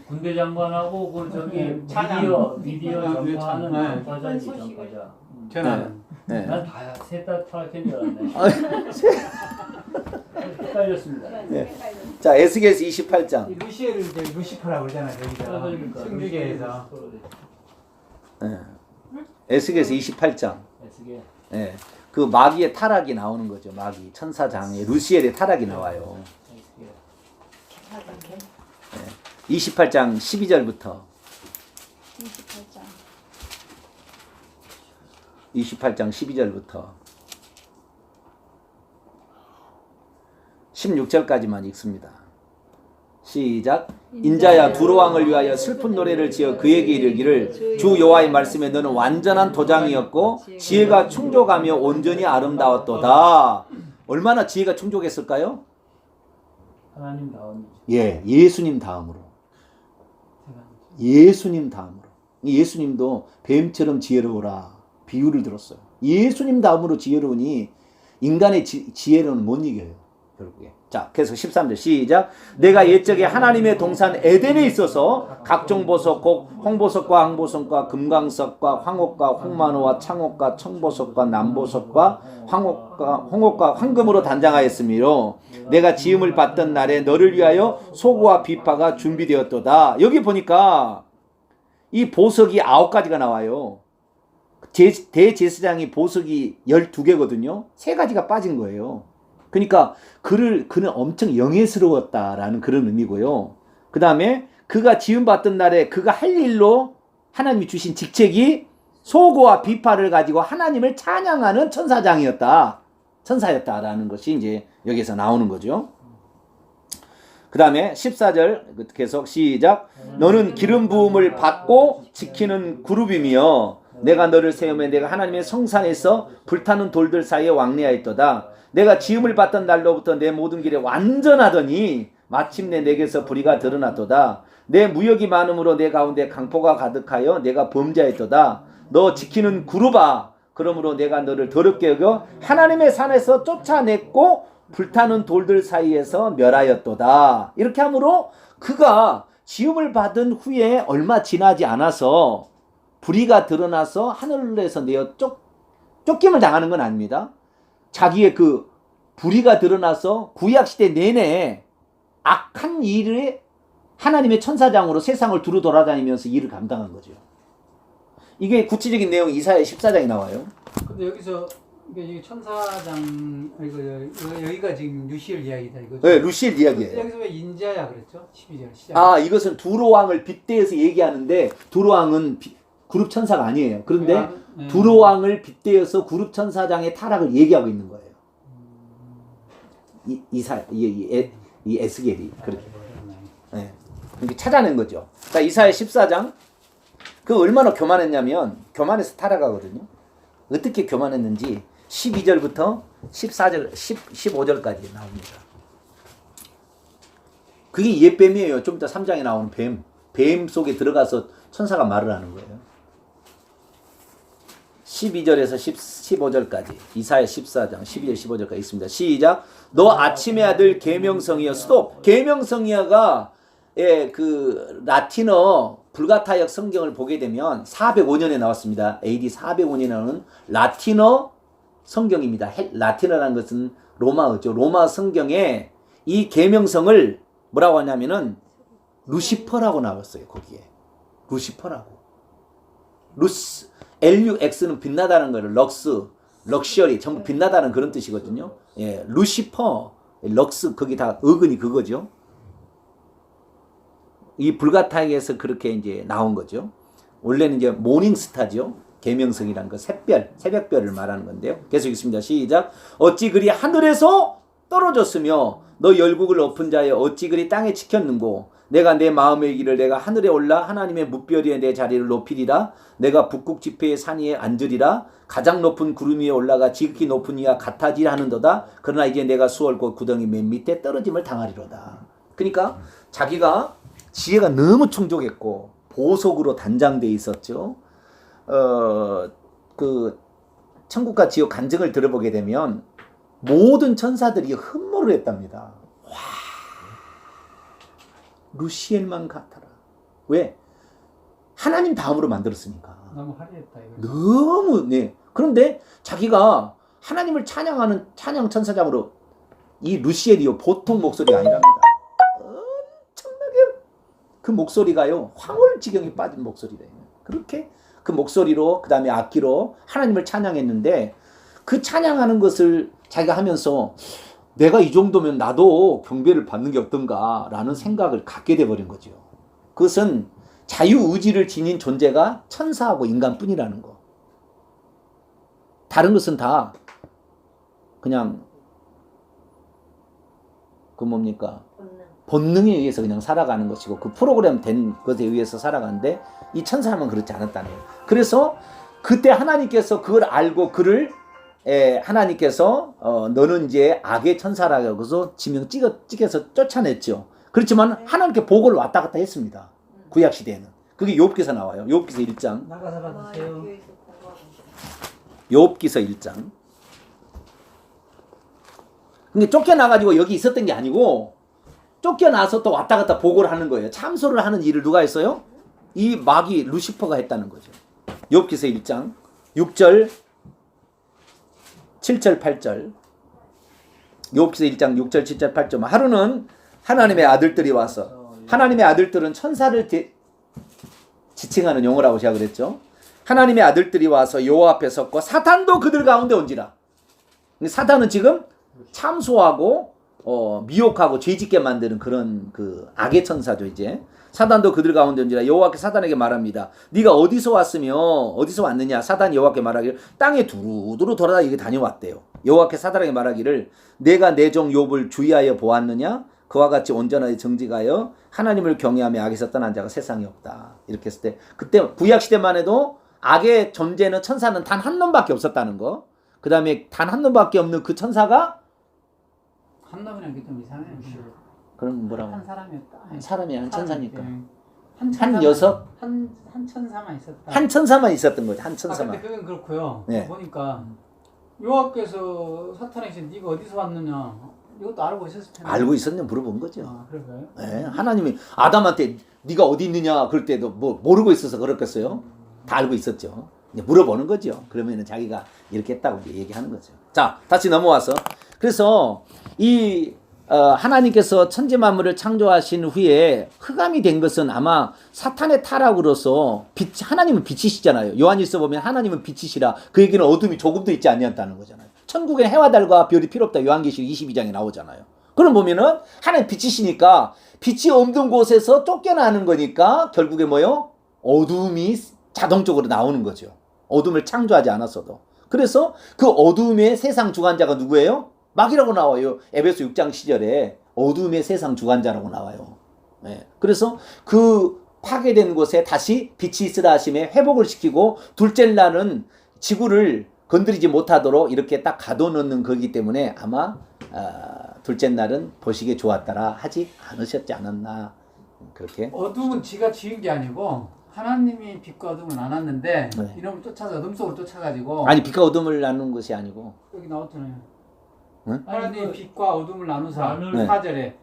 군대 장관하고 그 저기 미디어 전파하는 전파자지 전파자. 전하는. 네. 난 다 셋 다 타락한 줄 알았네. 헷갈렸습니다. 네. 자 에스겔서 28장. 루시엘을 이제 루시퍼라고 그러잖아요. 여기서 승주계에서. 네. 에스겔서 28장. 에스겔. 네. 그 마귀의 타락이 나오는 거죠. 마귀 천사장의 루시엘의 타락이 나와요. 네. 28장 12절부터 28장 12절부터 16절까지만 읽습니다. 시작. 인자야 두로 왕을 위하여 슬픈 노래를 지어 그에게 이르기를 주 여호와의 말씀에 너는 완전한 도장이었고 지혜가 충족하며 온전히 아름다웠도다. 얼마나 지혜가 충족했을까요? 하나님 다음. 예, 예수님 다음으로. 예수님 다음으로. 예수님도 뱀처럼 지혜로우라 비유를 들었어요. 예수님 다음으로 지혜로우니 인간의 지혜로는 못 이겨요. 결국에. 자, 그래서 13절 시작. 내가 옛적에 하나님의 동산 에덴에 있어서 각종 보석 곧 홍보석과 황보석과 금강석과 황옥과 홍만호와 창옥과 청보석과 남보석과 홍옥과 황금으로 단장하였으므로 내가 지음을 받던 날에 너를 위하여 소고와 비파가 준비되었도다. 여기 보니까 이 보석이 9가지가 나와요. 대제사장이 보석이 12개거든요. 3가지가 빠진 거예요. 그러니까 그는 엄청 영예스러웠다라는 그런 의미고요. 그 다음에 그가 지음받던 날에 그가 할 일로 하나님이 주신 직책이 소고와 비파를 가지고 하나님을 찬양하는 천사였다라는 것이 이제 여기서 나오는 거죠. 그 다음에 14절 계속 시작. 너는 기름 부음을 받고 지키는 그룹이며 내가 너를 세우며 내가 하나님의 성산에서 불타는 돌들 사이에 왕래하였도다. 내가 지음을 받던 날로부터 내 모든 길에 완전하더니 마침내 내게서 불의가 드러났도다. 내 무역이 많음으로 내 가운데 강포가 가득하여 내가 범죄했도다. 너 지키는 그룹아, 그러므로 내가 너를 더럽게 여겨 하나님의 산에서 쫓아냈고 불타는 돌들 사이에서 멸하였도다. 이렇게 하므로 그가 지음을 받은 후에 얼마 지나지 않아서 불의가 드러나서 하늘에서 내어 쫓김을 당하는 건 아닙니다. 자기의 그 불의가 드러나서 구약시대 내내 악한 일에 하나님의 천사장으로 세상을 두루 돌아다니면서 일을 감당한 거죠. 이게 구체적인 내용 이사야 14장에 나와요. 근데 여기서 이게 천사장 여기가 지금 루시엘 이야기다 이거죠. 네, 루시엘 이야기예요. 여기서 왜 인자야 그랬죠? 12절 시작. 아, 이것은 두로 왕을 빗대어서 얘기하는데 두로 왕은 그룹 천사가 아니에요. 그런데 두로 왕을 빗대어서 그룹 천사장의 타락을 얘기하고 있는 거예요. 이 에스겔이 그렇게. 네. 이렇게 찾아낸 거죠. 자, 이사야 14장. 그 얼마나 교만했냐면 교만해서 타락하거든요. 어떻게 교만했는지 12절부터 14절, 15절까지 나옵니다. 그게 옛뱀이에요. 좀 이따 3장에 나오는 뱀. 뱀 속에 들어가서 천사가 말을 하는 거예요. 12절에서 15절까지 이사야 14장 12절 15절까지 있습니다. 시작. 너 아침의 아들 계명성이여. 스톱. 계명성이여가 그 라틴어 불가타역 성경을 보게 되면 405년에 나왔습니다. AD 405년에 나오는 라틴어 성경입니다. 라틴어라는 것은 로마어죠. 로마 성경에 이 계명성을 뭐라고 하냐면은 루시퍼라고 나왔어요. 거기에 루시퍼라고. LUX는 빛나다는 거를 럭셔리 전부 빛나다는 그런 뜻이거든요. 예, 루시퍼, 럭스 거기 다 어근이 그거죠. 이 불가타에서 그렇게 이제 나온 거죠. 원래는 이제 모닝스타죠. 계명성이란 거 새벽별을 말하는 건데요. 계속 있습니다. 시작. 어찌 그리 하늘에서 떨어졌으며 너 열국을 엎은 자여 어찌 그리 땅에 지켰는고 내가 내 마음의 길을 내가 하늘에 올라 하나님의 뭇별 위에 내 자리를 높이리라. 내가 북극 지폐의 산 위에 앉으리라. 가장 높은 구름 위에 올라가 지극히 높은 이와 같아지라 하는도다. 그러나 이제 내가 수월 곧 구덩이 맨 밑에 떨어짐을 당하리로다. 그러니까 자기가 지혜가 너무 충족했고 보석으로 단장돼 있었죠. 그 천국과 지옥 간증을 들어보게 되면 모든 천사들이 흠모를 했답니다. 와, 루시엘만 같아라. 왜? 하나님 다음으로 만들었으니까. 너무 화려했다 이거. 너무 네. 그런데 자기가 하나님을 찬양하는 찬양 천사장으로 이 루시엘이요 보통 목소리가 아니랍니다. 엄청나게 그 목소리가요 황홀지경에 빠진 목소리래요. 그렇게 그 목소리로 그 다음에 악기로 하나님을 찬양했는데 그 찬양하는 것을 자기가 하면서 내가 이 정도면 나도 경배를 받는 게 어떤가라는 생각을 갖게 돼버린 거죠. 그것은 자유의지를 지닌 존재가 천사하고 인간뿐이라는 거. 다른 것은 다 그냥 그 뭡니까? 본능에 의해서 그냥 살아가는 것이고 그 프로그램 된 것에 의해서 살아가는데 이 천사는 그렇지 않았다는 거예요. 그래서 그때 하나님께서 그걸 알고 그를 하나님께서 너는 이제 악의 천사라고 해서 지명 찍어서 쫓아냈죠. 그렇지만 하나님께 보고를 왔다 갔다 했습니다. 구약 시대에는. 그게 욥기서 나와요. 욥기서 1장. 나가서 받으세요. 욥기서 1장. 근데 쫓겨나가지고 여기 있었던 게 아니고 쫓겨나서 또 왔다 갔다 보고를 하는 거예요. 참소를 하는 일을 누가 했어요? 이 마귀 루시퍼가 했다는 거죠. 욥기서 1장 6절 7절 8절 욥기서 1장 6절 7절 8절 하루는 하나님의 아들들이 와서 하나님의 아들들은 천사를 지칭하는 용어라고 제가 그랬죠. 하나님의 아들들이 와서 여호와 앞에 섰고 사탄도 그들 가운데 온지라. 사탄은 지금 참소하고 미혹하고 죄짓게 만드는 그런 그 악의 천사죠. 이제 사단도 그들 가운데 온지라. 여호와께 사단에게 말합니다. 네가 어디서 왔으며 어디서 왔느냐. 사단이 여호와께 말하기를 땅에 두루두루 돌아다니게 다녀왔대요. 여호와께 사단에게 말하기를 내가 내 종 욥을 주의하여 보았느냐. 그와 같이 온전하게 정직하여 하나님을 경외하며 악에서 떠난 자가 세상에 없다. 이렇게 했을 때 그때 구약 시대만 해도 악의 존재는 천사는 단 한 놈밖에 없었다는 거. 그 다음에 단 한 놈밖에 없는 그 천사가 한 놈이란 게 좀 이상해요. 그럼 뭐라고? 한 사람이었다. 한 사람이 한 천사니까. 한 녀석? 한 천사만 있었다. 한 천사만 있었던 거죠. 한 천사만. 근데 그건 그렇고요. 네. 보니까 여호와께서 사탄에게 네가 어디서 왔느냐 이것도 알고 있었을 텐데. 알고 있었냐 물어본 거죠. 아, 그럴까요? 네, 하나님이 아담한테 네가 어디 있느냐 그럴 때도 뭐 모르고 있어서 그렇겠어요. 다 알고 있었죠. 이제 물어보는 거죠. 그러면은 자기가 이렇게 했다고 이제 얘기하는 거죠. 자, 다시 넘어와서 그래서 이 하나님께서 천지 만물을 창조하신 후에 흑암이 된 것은 아마 사탄의 타락으로서 하나님은 빛이시잖아요. 요한일서 보면 하나님은 빛이시라. 그 얘기는 어둠이 조금도 있지 않냐는 거잖아요. 천국에 해와 달과 별이 필요 없다. 요한계시록 22장에 나오잖아요. 그럼 보면은 하나님 빛이시니까 빛이 없는 곳에서 쫓겨나는 거니까 결국에 뭐요? 어둠이 자동적으로 나오는 거죠. 어둠을 창조하지 않았어도. 그래서 그 어둠의 세상 주관자가 누구예요? 마귀라고 나와요. 에베소 6장 시절에 어둠의 세상 주관자라고 나와요. 네. 그래서 그 파괴된 곳에 다시 빛이 있으라 하심에 회복을 시키고 둘째 날은 지구를 건드리지 못하도록 이렇게 딱 가둬놓는 거기 때문에 아마 둘째 날은 보시기에 좋았더라 하지 않으셨지 않았나 그렇게. 어둠은 지가 지은 게 아니고 하나님이 빛과 어둠을 나눴는데 네. 이놈을 쫓아서 어둠 속으로 쫓아가지고 아니 빛과 어둠을 나눈 것이 아니고 여기 나왔잖아요. 응? 하나님이 빛과 어둠을 나누사 네. 4절에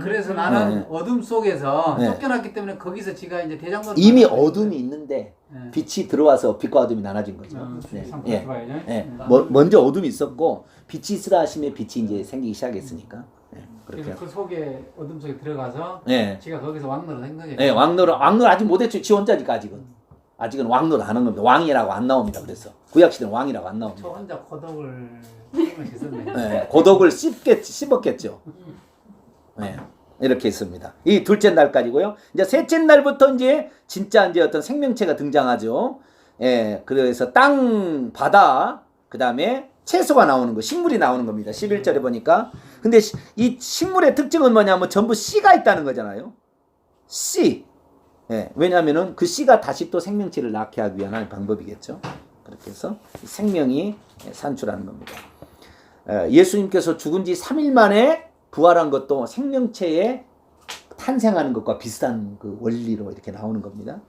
그래서 나는 네. 어둠 속에서 네. 쫓겨났기 때문에 거기서 지가 이제 대장군 이미 어둠이 있는데 네. 빛이 들어와서 빛과 어둠이 나눠진 거죠. 네. 예. 예. 먼저 어둠이 있었고 빛이 있으라 하심에 빛이 이제 생기기 시작했으니까. 예. 그렇게. 그래서 그 속에 어둠 속에 들어가서 예. 지가 거기서 왕노릇 한 거죠. 예, 왕노를 아직 못했죠. 지 혼자니까 아직은 왕노를 안 한 겁니다. 왕이라고 안 나옵니다. 그래서 구약 시대는 왕이라고 안 저 나옵니다. 혼자 고독을 했었네. 예, 고독을 씹었겠죠. 예, 이렇게 있습니다. 이 둘째 날까지고요. 이제 셋째 날부터 이제 진짜 이제 어떤 생명체가 등장하죠. 예, 그래서 땅, 바다, 그 다음에 채소가 나오는 거, 식물이 나오는 겁니다. 11절에 보니까. 근데 이 식물의 특징은 뭐냐면 전부 씨가 있다는 거잖아요. 씨. 예, 왜냐하면은 그 씨가 다시 또 생명체를 낳게 하기 위한 방법이겠죠. 그렇게 해서 생명이 산출하는 겁니다. 예수님께서 죽은 지 3일 만에 부활한 것도 생명체에 탄생하는 것과 비슷한 그 원리로 이렇게 나오는 겁니다.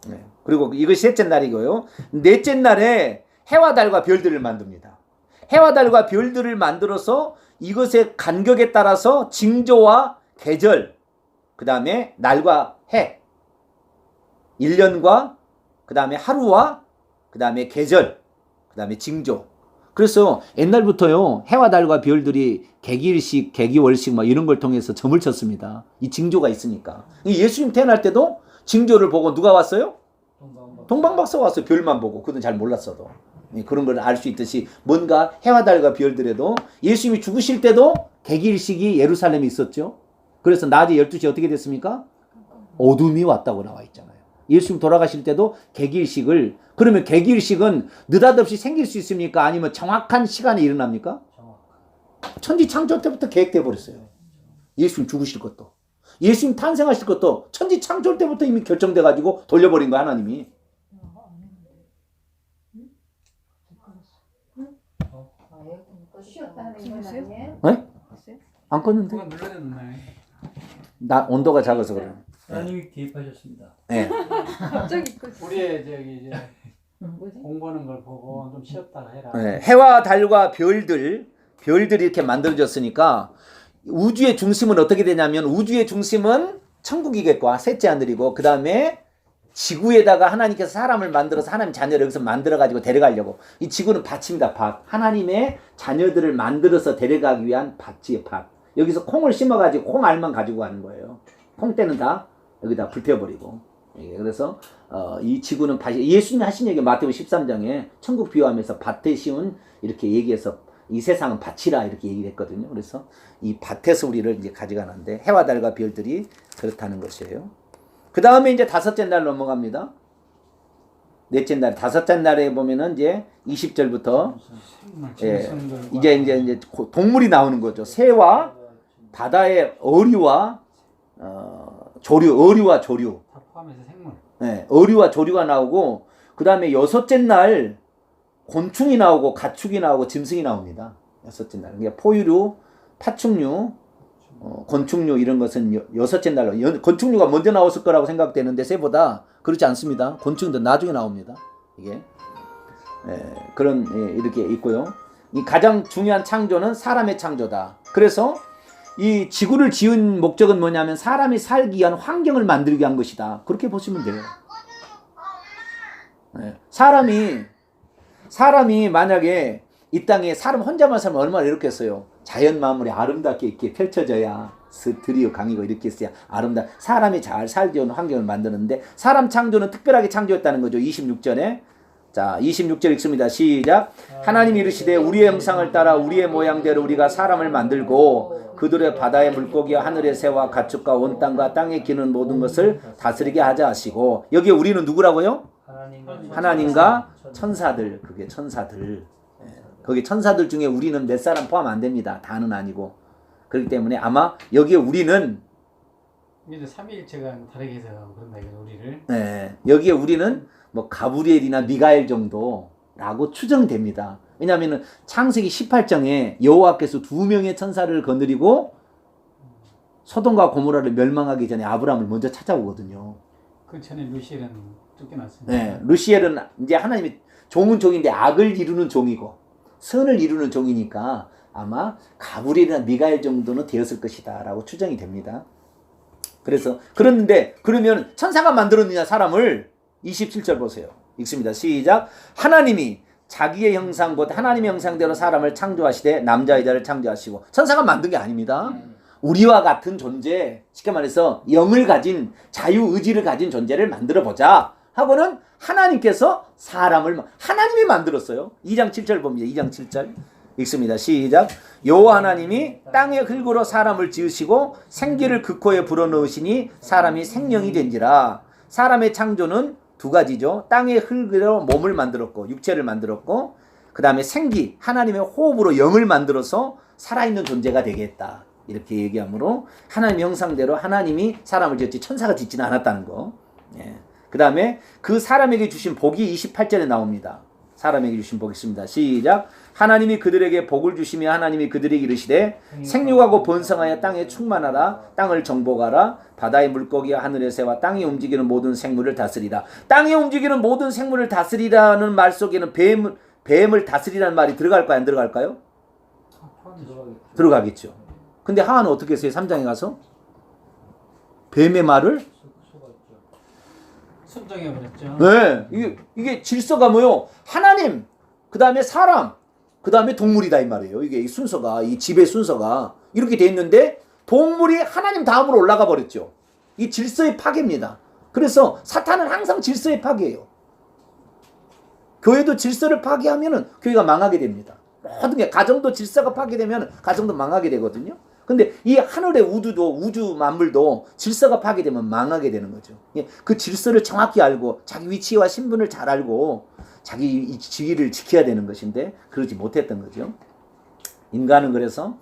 네. 그리고 이것이 셋째 날이고요. 넷째 날에 해와 달과 별들을 만듭니다. 해와 달과 별들을 만들어서 이것의 간격에 따라서 징조와 계절, 그 다음에 날과 해, 1년과 그 다음에 하루와 그 다음에 계절, 그 다음에 징조. 그래서 옛날부터요 해와 달과 별들이 개기일식, 개기월식 막 이런 걸 통해서 점을 쳤습니다. 이 징조가 있으니까. 예수님 태어날 때도 징조를 보고 누가 왔어요? 동방박사가 왔어요. 별만 보고. 그건 잘 몰랐어도. 그런 걸 알 수 있듯이 뭔가 해와 달과 별들에도 예수님이 죽으실 때도 개기일식이 예루살렘에 있었죠. 그래서 낮에 12시에 어떻게 됐습니까? 어둠이 왔다고 나와 있잖아요. 예수님 돌아가실 때도 개기일식을, 그러면 개기일식은 느닷없이 생길 수 있습니까? 아니면 정확한 시간에 일어납니까? 천지 창조 때부터 계획돼 버렸어요. 예수님 죽으실 것도, 예수님 탄생하실 것도 천지 창조 때부터 이미 결정돼 가지고 돌려버린 거 하나님이. 쉬었다는 건 아니에요? 네? 안 껐는데? 누가 눌러냈나요? 나 온도가 작아서 그래요. 하나님이 개입하셨습니다. 네. 갑자기 우리의 저기 이제 공부하는 걸 보고 좀 쉬었다가 해라. 네. 해와 달과 별들이 이렇게 만들어졌으니까 우주의 중심은 어떻게 되냐면 우주의 중심은 천국이겠고 셋째 하늘이고 그 다음에 지구에다가 하나님께서 사람을 만들어서 하나님 자녀를 여기서 만들어가지고 데려가려고. 이 지구는 밭입니다. 밭. 하나님의 자녀들을 만들어서 데려가기 위한 밭이에요. 밭. 여기서 콩을 심어가지고 콩알만 가지고 가는 거예요. 콩때는 다 여기다 불태워버리고. 그래서 이 지구는 밭이, 예수님이 하신 얘기 마태복음 13장에 천국 비유하면서 밭에 씌운 이렇게 얘기해서 이 세상은 밭이라 이렇게 얘기를 했거든요. 그래서 이 밭에서 우리를 이제 가져가는데 해와 달과 별들이 그렇다는 것이에요. 그 다음에 이제 다섯째 날 넘어갑니다. 넷째 날, 다섯째 날에 보면은 이제 20절부터 이제 동물이 나오는 거죠. 새와 바다의 어류와 어류와 조류. 다 포함해서 생물. 네, 어류와 조류가 나오고 그 다음에 여섯째 날 곤충이 나오고 가축이 나오고 짐승이 나옵니다. 여섯째 날. 그러니까 포유류, 파충류, 곤충류 이런 것은 여섯째 날로. 곤충류가 먼저 나왔을 거라고 생각되는데 새보다 그렇지 않습니다. 곤충도 나중에 나옵니다. 이게 그런 이렇게 있고요. 이 가장 중요한 창조는 사람의 창조다. 그래서 이 지구를 지은 목적은 뭐냐면 사람이 살기 위한 환경을 만들기 위한 것이다. 그렇게 보시면 돼요. 예. 사람이 만약에 이 땅에 사람 혼자만 살면 얼마나 이렇겠어요. 자연 만물이 아름답게 이렇게 펼쳐져야 들이고 강이고 이렇게 있어야 사람이 잘 살기 좋은 환경을 만드는데 사람 창조는 특별하게 창조했다는 거죠. 26절에. 자, 26절 읽습니다. 시작. 하나님이 이르시되 우리의 형상을 따라 우리의 모양대로 우리가 사람을 만들고 그들의 바다의 물고기와 하늘의 새와 가축과 온 땅과 땅에 기는 모든 것을 다스리게 하자 하시고 여기에 우리는 누구라고요? 하나님과 천사들. 그게 천사들. 거기 천사들 중에 우리는 몇 사람 포함 안 됩니다. 다는 아니고. 그렇기 때문에 아마 여기에 우리는 이제 삼위일체가 다르게 해석하고 그런다 이거 우리를. 네, 여기에 우리는 뭐 가브리엘이나 미가엘 정도라고 추정됩니다. 왜냐하면 창세기 18장에 여호와께서 2명의 천사를 거느리고 소돔과 고모라를 멸망하기 전에 아브라함을 먼저 찾아오거든요. 그 전에 루시엘은 쫓겨났습니다. 네, 루시엘은 이제 하나님이 종은 종인데 악을 이루는 종이고 선을 이루는 종이니까 아마 가브리엘이나 미가엘 정도는 되었을 것이다 라고 추정이 됩니다. 그래서 그런데 그러면 천사가 만들었느냐 사람을 27절 보세요. 읽습니다. 시작. 하나님이 자기의 형상 곧 하나님의 형상대로 사람을 창조하시되 남자 여자를 창조하시고 천사가 만든 게 아닙니다. 우리와 같은 존재, 쉽게 말해서 영을 가진 자유의지를 가진 존재를 만들어 보자 하고는 하나님께서 하나님이 만들었어요. 2장 7절 봅니다. 2장 7절 읽습니다. 시작. 여호와 하나님이 땅의 흙으로 사람을 지으시고 생기를 그 코에 불어넣으시니 사람이 생명이 된지라. 사람의 창조는 두 가지죠. 땅의 흙으로 몸을 만들었고 육체를 만들었고 그 다음에 생기, 하나님의 호흡으로 영을 만들어서 살아있는 존재가 되겠다. 이렇게 얘기하므로 하나님의 형상대로 하나님이 사람을 지었지 천사가 짓지는 않았다는 거. 예. 그 다음에 그 사람에게 주신 복이 28절에 나옵니다. 사람에게 주신 복이 있습니다. 시작. 하나님이 그들에게 복을 주시며 하나님이 그들에게 이르시되 생육하고 번성하여 땅에 충만하라. 땅을 정복하라. 바다의 물고기와 하늘의 새와 땅에 움직이는 모든 생물을 다스리라. 땅에 움직이는 모든 생물을 다스리라는 말 속에는 뱀을 다스리라는 말이 들어갈까요? 안 들어갈까요? 들어가겠죠. 근데 하와는 어떻게 했어요? 3장에 가서 뱀의 말을 순종해버렸죠. 네, 이게 질서가 뭐요? 하나님, 그 다음에 사람, 그 다음에 동물이다 이 말이에요. 이게 순서가, 이 집의 순서가 이렇게 돼 있는데 동물이 하나님 다음으로 올라가 버렸죠. 이 질서의 파괴입니다. 그래서 사탄은 항상 질서의 파괴예요. 교회도 질서를 파괴하면은 교회가 망하게 됩니다. 모든 게 가정도 질서가 파괴되면 가정도 망하게 되거든요. 근데 이 하늘의 우주 만물도 질서가 파괴되면 망하게 되는 거죠. 그 질서를 정확히 알고 자기 위치와 신분을 잘 알고 자기 지위를 지켜야 되는 것인데 그러지 못했던 거죠. 인간은 그래서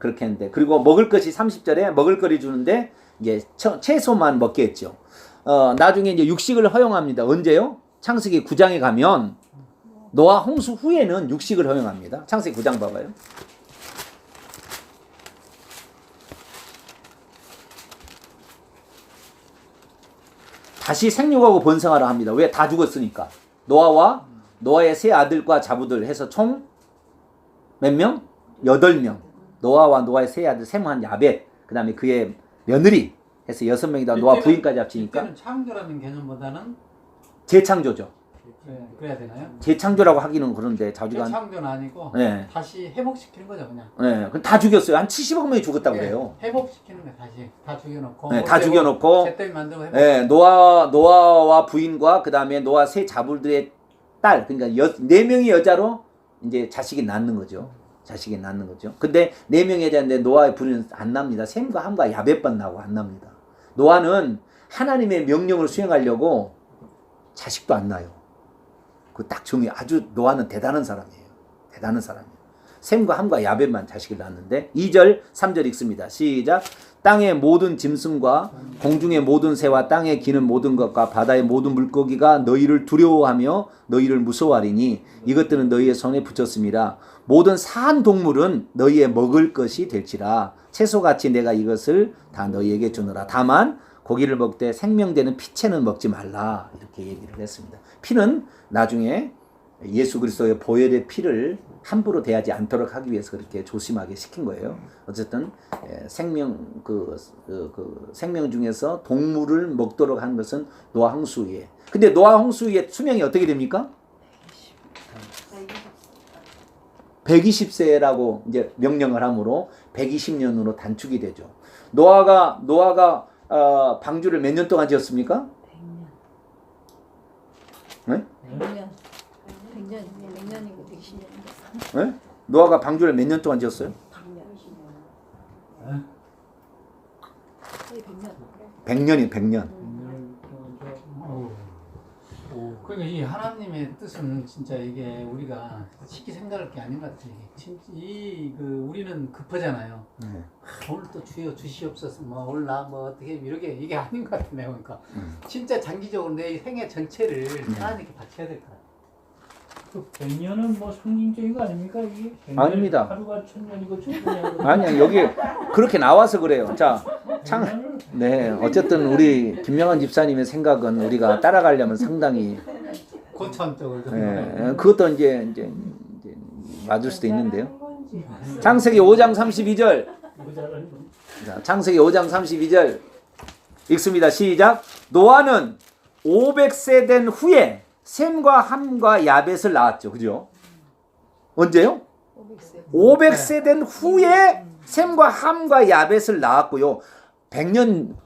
그렇게 했는데 그리고 먹을 것이 30절에 먹을 거리 주는데 이제 채소만 먹게 했죠. 나중에 이제 육식을 허용합니다. 언제요? 창세기 9장에 가면 노아 홍수 후에는 육식을 허용합니다. 창세기 9장 봐봐요. 다시 생육하고 번성하라 합니다. 왜? 다 죽었으니까. 노아와 노아의 세 아들과 자부들 해서 총 몇 명? 8명. 노아와 노아의 세 아들 셈한 야벳. 그 다음에 그의 며느리 해서 6명이다. 노아 부인까지 합치니까. 이때는 창조라는 개념보다는 재창조죠. 네, 그래야 되나요? 재창조라고 하기는 그런데 자주가 재창조는 아니고 네. 다시 회복시키는 거죠 그냥. 네, 다 죽였어요. 한 70억 명이 죽었다고 그래요. 회복시키는 거 다시 다 죽여놓고. 네, 다 죽여놓고. 잿더미 만들고 회복. 네, 노아와 부인과 그 다음에 노아 세 자불들의 딸, 그러니까 4명의 여자로 이제 자식이 낳는 거죠. 자식이 낳는 거죠. 근데 4명의 여자인데 노아의 부인은 안 납니다. 셈과 함과 야벳만 나고 안 납니다. 노아는 하나님의 명령을 수행하려고 자식도 안 낳아요. 그 딱 정의 아주 노아는 대단한 사람이에요. 대단한 사람이에요. 셈과 함과 야벳만 자식을 낳았는데 2절 3절 읽습니다. 시작. 땅의 모든 짐승과 공중의 모든 새와 땅에 기는 모든 것과 바다의 모든 물고기가 너희를 두려워하며 너희를 무서워하리니 이것들은 너희의 손에 붙였습니다. 모든 사한 동물은 너희의 먹을 것이 될지라 채소같이 내가 이것을 다 너희에게 주노라. 다만 고기를 먹되 생명되는 피채는 먹지 말라. 이렇게 얘기를 했습니다. 피는 나중에 예수 그리스도의 보혈의 피를 함부로 대하지 않도록 하기 위해서 그렇게 조심하게 시킨 거예요. 어쨌든 생명 중에서 동물을 먹도록 한 것은 노아 홍수에. 근데 노아 홍수의 수명이 어떻게 됩니까? 120세라고 이제 명령을 하므로 120년으로 단축이 되죠. 노아가 방주를 몇 년 동안 지었습니까? 100년. 100년이고 120년. 네? 노아가 방주를 몇 년 동안 지었어요? 100년이 100년. 그러니까 이 하나님의 뜻은 진짜 이게 우리가 쉽게 생각할 게 아닌 것 같아요. 우리는 급하잖아요. 오늘 또 주여 주시옵소서, 뭐 오늘 나 뭐 어떻게 이게 아닌 것 같아 내가 보니까. 진짜 장기적으로 내 생애 전체를 하나님께 바쳐야 될 것 같아. 그 100년은 뭐 상징적인 거 아닙니까 이게? 100년, 아닙니다. 하루가 1000년이고 충분히 아니요, 여기 그렇게 나와서 그래요. 자, 네, 어쨌든 우리 김명환 집사님의 생각은 우리가 따라가려면 상당히 고천적으로. 그것도 이제 맞을 수도 있는데요. 창세기 5장 32절. 자, 창세기 5장 32절 읽습니다. 시작. 노아는 500세 된 후에 셈과 함과 야벳을 낳았죠. 그죠? 언제요? 500세 된 후에 셈과 함과 야벳을 낳았고요. 100년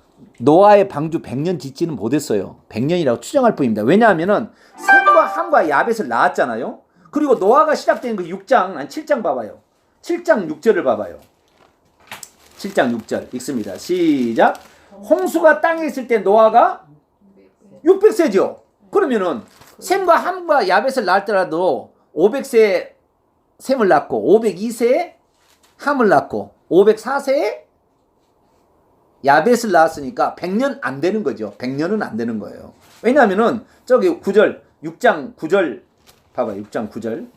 노아의 방주 100년 짓지는 못했어요. 100년이라고 추정할 뿐입니다. 왜냐하면은 셈과 함과 야벳을 낳았잖아요. 그리고 노아가 시작된 그 7장 봐봐요. 7장 6절을 봐봐요. 7장 6절 읽습니다. 시작. 홍수가 땅에 있을 때 노아가 600세죠. 그러면은 셈과 함과 야벳을 낳았더라도 500세 셈을 낳고 502세에 함을 낳고 504세에 야벳을 낳았으니까 100년 안 되는 거죠. 100년은 안 되는 거예요. 왜냐하면은 저기 9절 6장 9절 봐봐요. 6장 9절.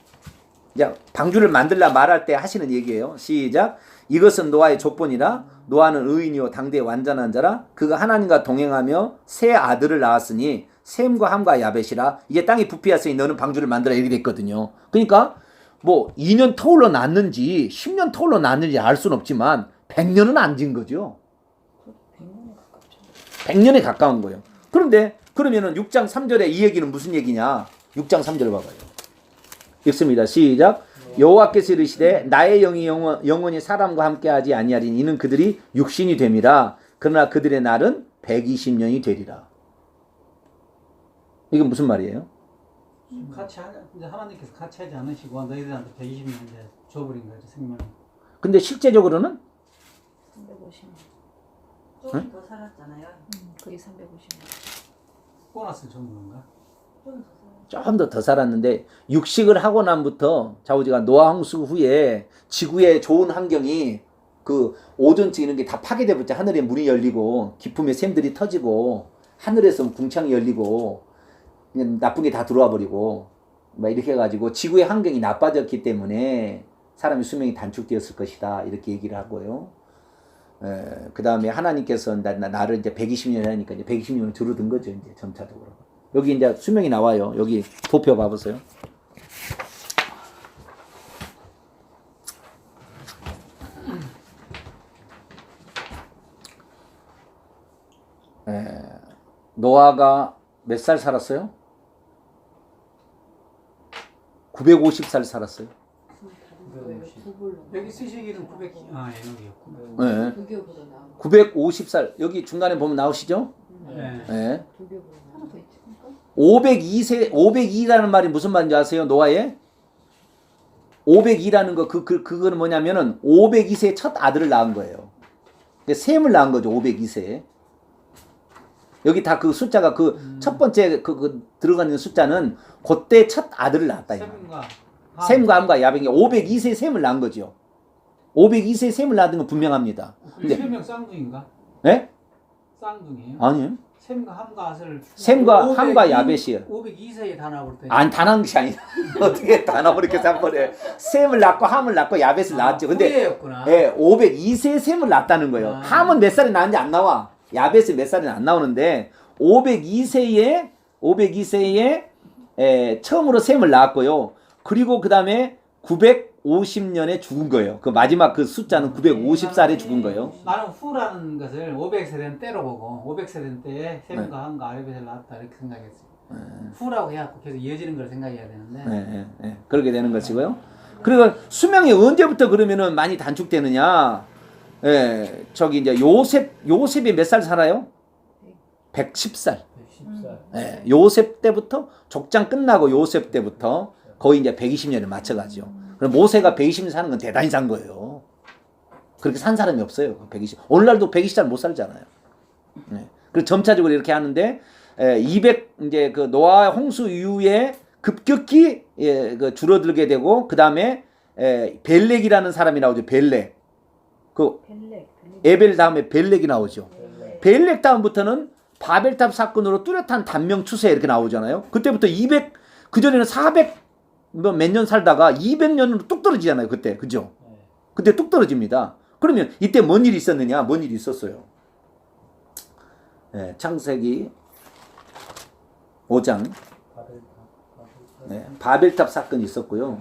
이제 방주를 만들라 말할 때 하시는 얘기예요. 시작. 이것은 노아의 족본이라 노아는 의인이요 당대의 완전한 자라 그가 하나님과 동행하며 세 아들을 낳았으니 셈과 함과 야벳이라. 이제 땅이 부패하였으니 너는 방주를 만들어 이렇게 됐거든요. 그러니까 뭐 2년 터울러 낳는지 10년 터울러 낳는지 알 수는 없지만 100년은 안 진 거죠. 100년에 가까운 거예요. 그런데 그러면은 6장 3절에 이 얘기는 무슨 얘기냐? 6장 3절 봐봐요. 읽습니다. 시작. 여호와께서 이르시되 나의 영이 영원히 사람과 함께하지 아니하리니 이는 그들이 육신이 됨이라. 그러나 그들의 날은 120년이 되리라. 이건 무슨 말이에요? 이제 하나님께서 같이 하지 않으시고 너희들한테 120년 이제 줘버린 거죠, 생명. 근데 실제적으로는 350년. 조금 더 살았잖아요. 거의 350년. 보너스 준 건가? 좀 더 살았는데 육식을 하고 난부터 자우지가 노아 홍수 후에 지구의 좋은 환경이 그 오존층 이런 게 다 파괴돼 버렸죠. 하늘에 문이 열리고 기품의 샘들이 터지고 하늘에서 궁창이 열리고 그냥 나쁜 게 다 들어와 버리고 막 이렇게 해가지고 지구의 환경이 나빠졌기 때문에 사람의 수명이 단축되었을 것이다 이렇게 얘기를 하고요. 그 다음에 하나님께서 나를 이제 120년 하니까 이제 120년을 줄어든 거죠. 이제 점차적으로. 여기 이제 수명이 나와요. 여기 도표 봐보세요. 노아가 몇 살 살았어요? 950살 살았어요. 여기 쓰시기는 900, 에녹이었고. 네. 950살. 여기 중간에 보면 나오시죠? 네. 네. 502라는 말이 무슨 말인지 아세요? 노아의? 502라는 거, 그거는 뭐냐면은 502세에 첫 아들을 낳은 거예요. 셈을 낳은 거죠, 502세에. 여기 다 그 숫자가 첫 번째 들어가는 숫자는 그때 첫 아들을 낳았다. 셈과 함과 야벳이 502세에 셈을 낳은 거죠. 502세에 셈을 낳은 건 분명합니다. 근데 셈명 쌍둥이인가? 네? 쌍둥이에요? 아니요. 셈과 함과 앗을 셈과 함과 야벳이요. 502세에 다 나올 때. 안 다 낳은 것이 아니다. 어떻게 다 나오고 이렇게 산번에 셈을 낳고 함을 낳고 야벳을 낳았죠. 근데 후예였구나. 예, 502세에 셈을 낳았다는 거예요. 함은 몇 살에 낳은지 안 나와. 야벳은 몇 살에 안 나오는데 502세에 처음으로 셈을 낳았고요. 그리고 그 다음에 950년에 죽은 거예요. 그 마지막 그 숫자는 950살에 죽은 거예요. 나는 후라는 것을 500세대는 때로 보고 500세대 때에 셈과 함과 아르벳을 낳았다 이렇게 생각했어요. 후라고 해갖고 계속 이어지는 걸 생각해야 되는데 그렇게 되는 것이고요. 그리고 수명이 언제부터 그러면은 많이 단축되느냐? 저기 이제 요셉이 몇 살 살아요? 110살. 110살. 요셉 때부터 족장 끝나고 요셉 때부터 거의 이제 120년에 맞춰가죠. 그럼 모세가 120년 사는 건 대단히 산 거예요. 그렇게 산 사람이 없어요. 120. 오늘날도 120살 못 살잖아요. 그리고 점차적으로 이렇게 하는데 200 이제 그 노아 홍수 이후에 급격히 그 줄어들게 되고 그 다음에 벨렉이라는 사람이 나오죠. 벨렉. 그 에벨 다음에 벨렉이 나오죠. 벨렉 다음부터는 바벨탑 사건으로 뚜렷한 단명 추세 이렇게 나오잖아요. 그때부터 200 그전에는 400 몇 년 살다가 200년으로 뚝 떨어지잖아요. 그때 그죠? 그때 뚝 떨어집니다. 그러면 이때 뭔 일이 있었느냐? 뭔 일이 있었어요? 창세기 5장 바벨탑 사건이 있었고요.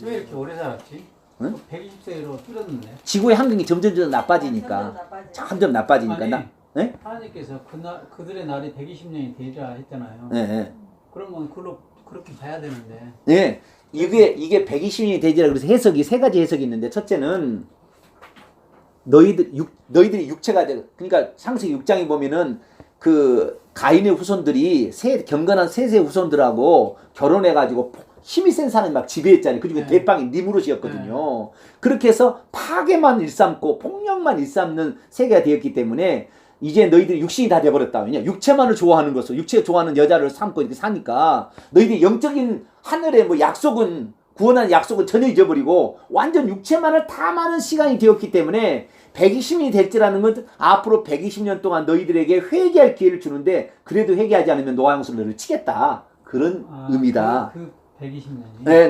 왜 이렇게 오래 살았지? 응? 120세로 줄었는데. 지구의 환경이 점점 나빠지니까 점점 나빠지니까 아니, 네? 하나님께서 그들의 날이 120년이 되리라 했잖아요. 네. 그러면 그렇게 봐야 되는데. 네. 이게 120년이 되지라 그래서 해석이 세 가지 해석이 있는데 첫째는 너희들이 육체가 돼. 그러니까 창세기 6장에 보면은 그 가인의 후손들이 경건한 셋의 후손들하고 결혼해가지고 힘이 센 사람이 막 지배했잖아요. 그중에 대빵이 니무롯이었거든요. 그렇게 해서 파괴만 일삼고 폭력만 일삼는 세계가 되었기 때문에 이제 너희들이 육신이 다 돼버렸다. 왜냐? 육체만을 좋아하는 것을, 육체가 좋아하는 여자를 삼고 이렇게 사니까 너희들이 영적인 하늘의 뭐 약속은, 구원하는 약속은 전혀 잊어버리고 완전 육체만을 탐하는 시간이 되었기 때문에 120년이 될지라는 건 앞으로 120년 동안 너희들에게 회개할 기회를 주는데 그래도 회개하지 않으면 노아 형수를 너를 치겠다. 그런 의미다. 그 120년이? 네,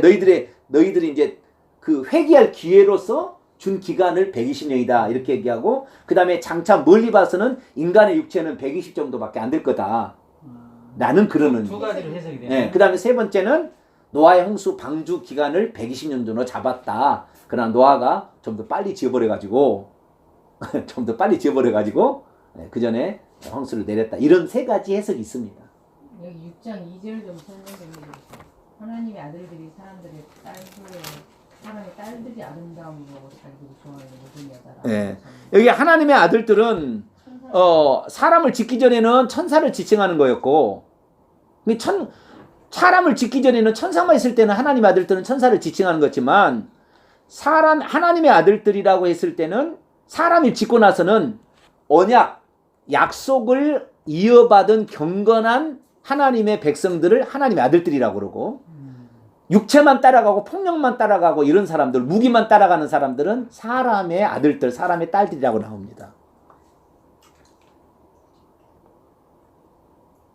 너희들이 이제 그 회개할 기회로서 준 기간을 120년이다. 이렇게 얘기하고 그 다음에 장차 멀리 봐서는 인간의 육체는 120 정도밖에 안 될 거다. 라는 그런 두 가지로 해석이 되네. 네, 그 다음에 세 번째는 노아의 홍수 방주 기간을 120년 정도 잡았다. 그러나 노아가 좀 더 빨리 지어버려가지고 그 전에 홍수를 내렸다. 이런 세 가지 해석이 있습니다. 여기 6장 2절 좀 설명해 주세요. 하나님의 아들들이 사람의 딸들이 아름다움을 보고 자기들이 좋아하는 모든 여자라. 네. 여기 하나님의 아들들은 사람을 짓기 전에는 천사를 지칭하는 거였고 사람을 짓기 전에는 천사만 있을 때는 하나님의 아들들은 천사를 지칭하는 거지만 하나님의 아들들이라고 했을 때는 사람이 짓고 나서는 언약, 약속을 이어받은 경건한 하나님의 백성들을 하나님의 아들들이라고 그러고 육체만 따라가고 폭력만 따라가고 이런 사람들, 무기만 따라가는 사람들은 사람의 아들들, 사람의 딸들이라고 나옵니다.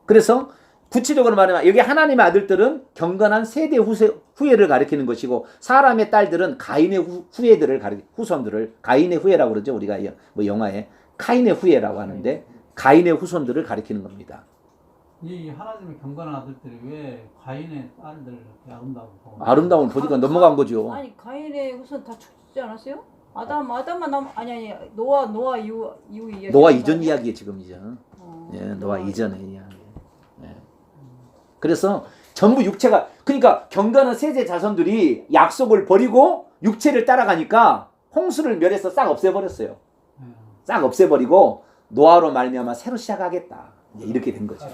그래서 구체적으로 말하면 여기 하나님의 아들들은 경건한 세대 후예를 가리키는 것이고 사람의 딸들은 가인의 후예들을 후손들을 가인의 후예라고 그러죠. 우리가 뭐 영화에 카인의 후예라고 하는데 가인의 후손들을 가리키는 겁니다. 이 하나님의 경건한 아들들이 왜 가인의 딸들 이렇게 아름다워? 아름다운 보니까 넘어간 거죠. 아니 가인의 후손 다 죽지 않았어요? 아담만 아니 노아 이후 이야기. 노아 이전 이야기에 지금 이제 노아 이전의 이야기. 그래서 전부 육체가 그러니까 경건한 세제 자손들이 약속을 버리고 육체를 따라가니까 홍수를 멸해서 싹 없애버렸어요. 싹 없애버리고 노아로 말미암아 새로 시작하겠다. 이렇게 된 거죠.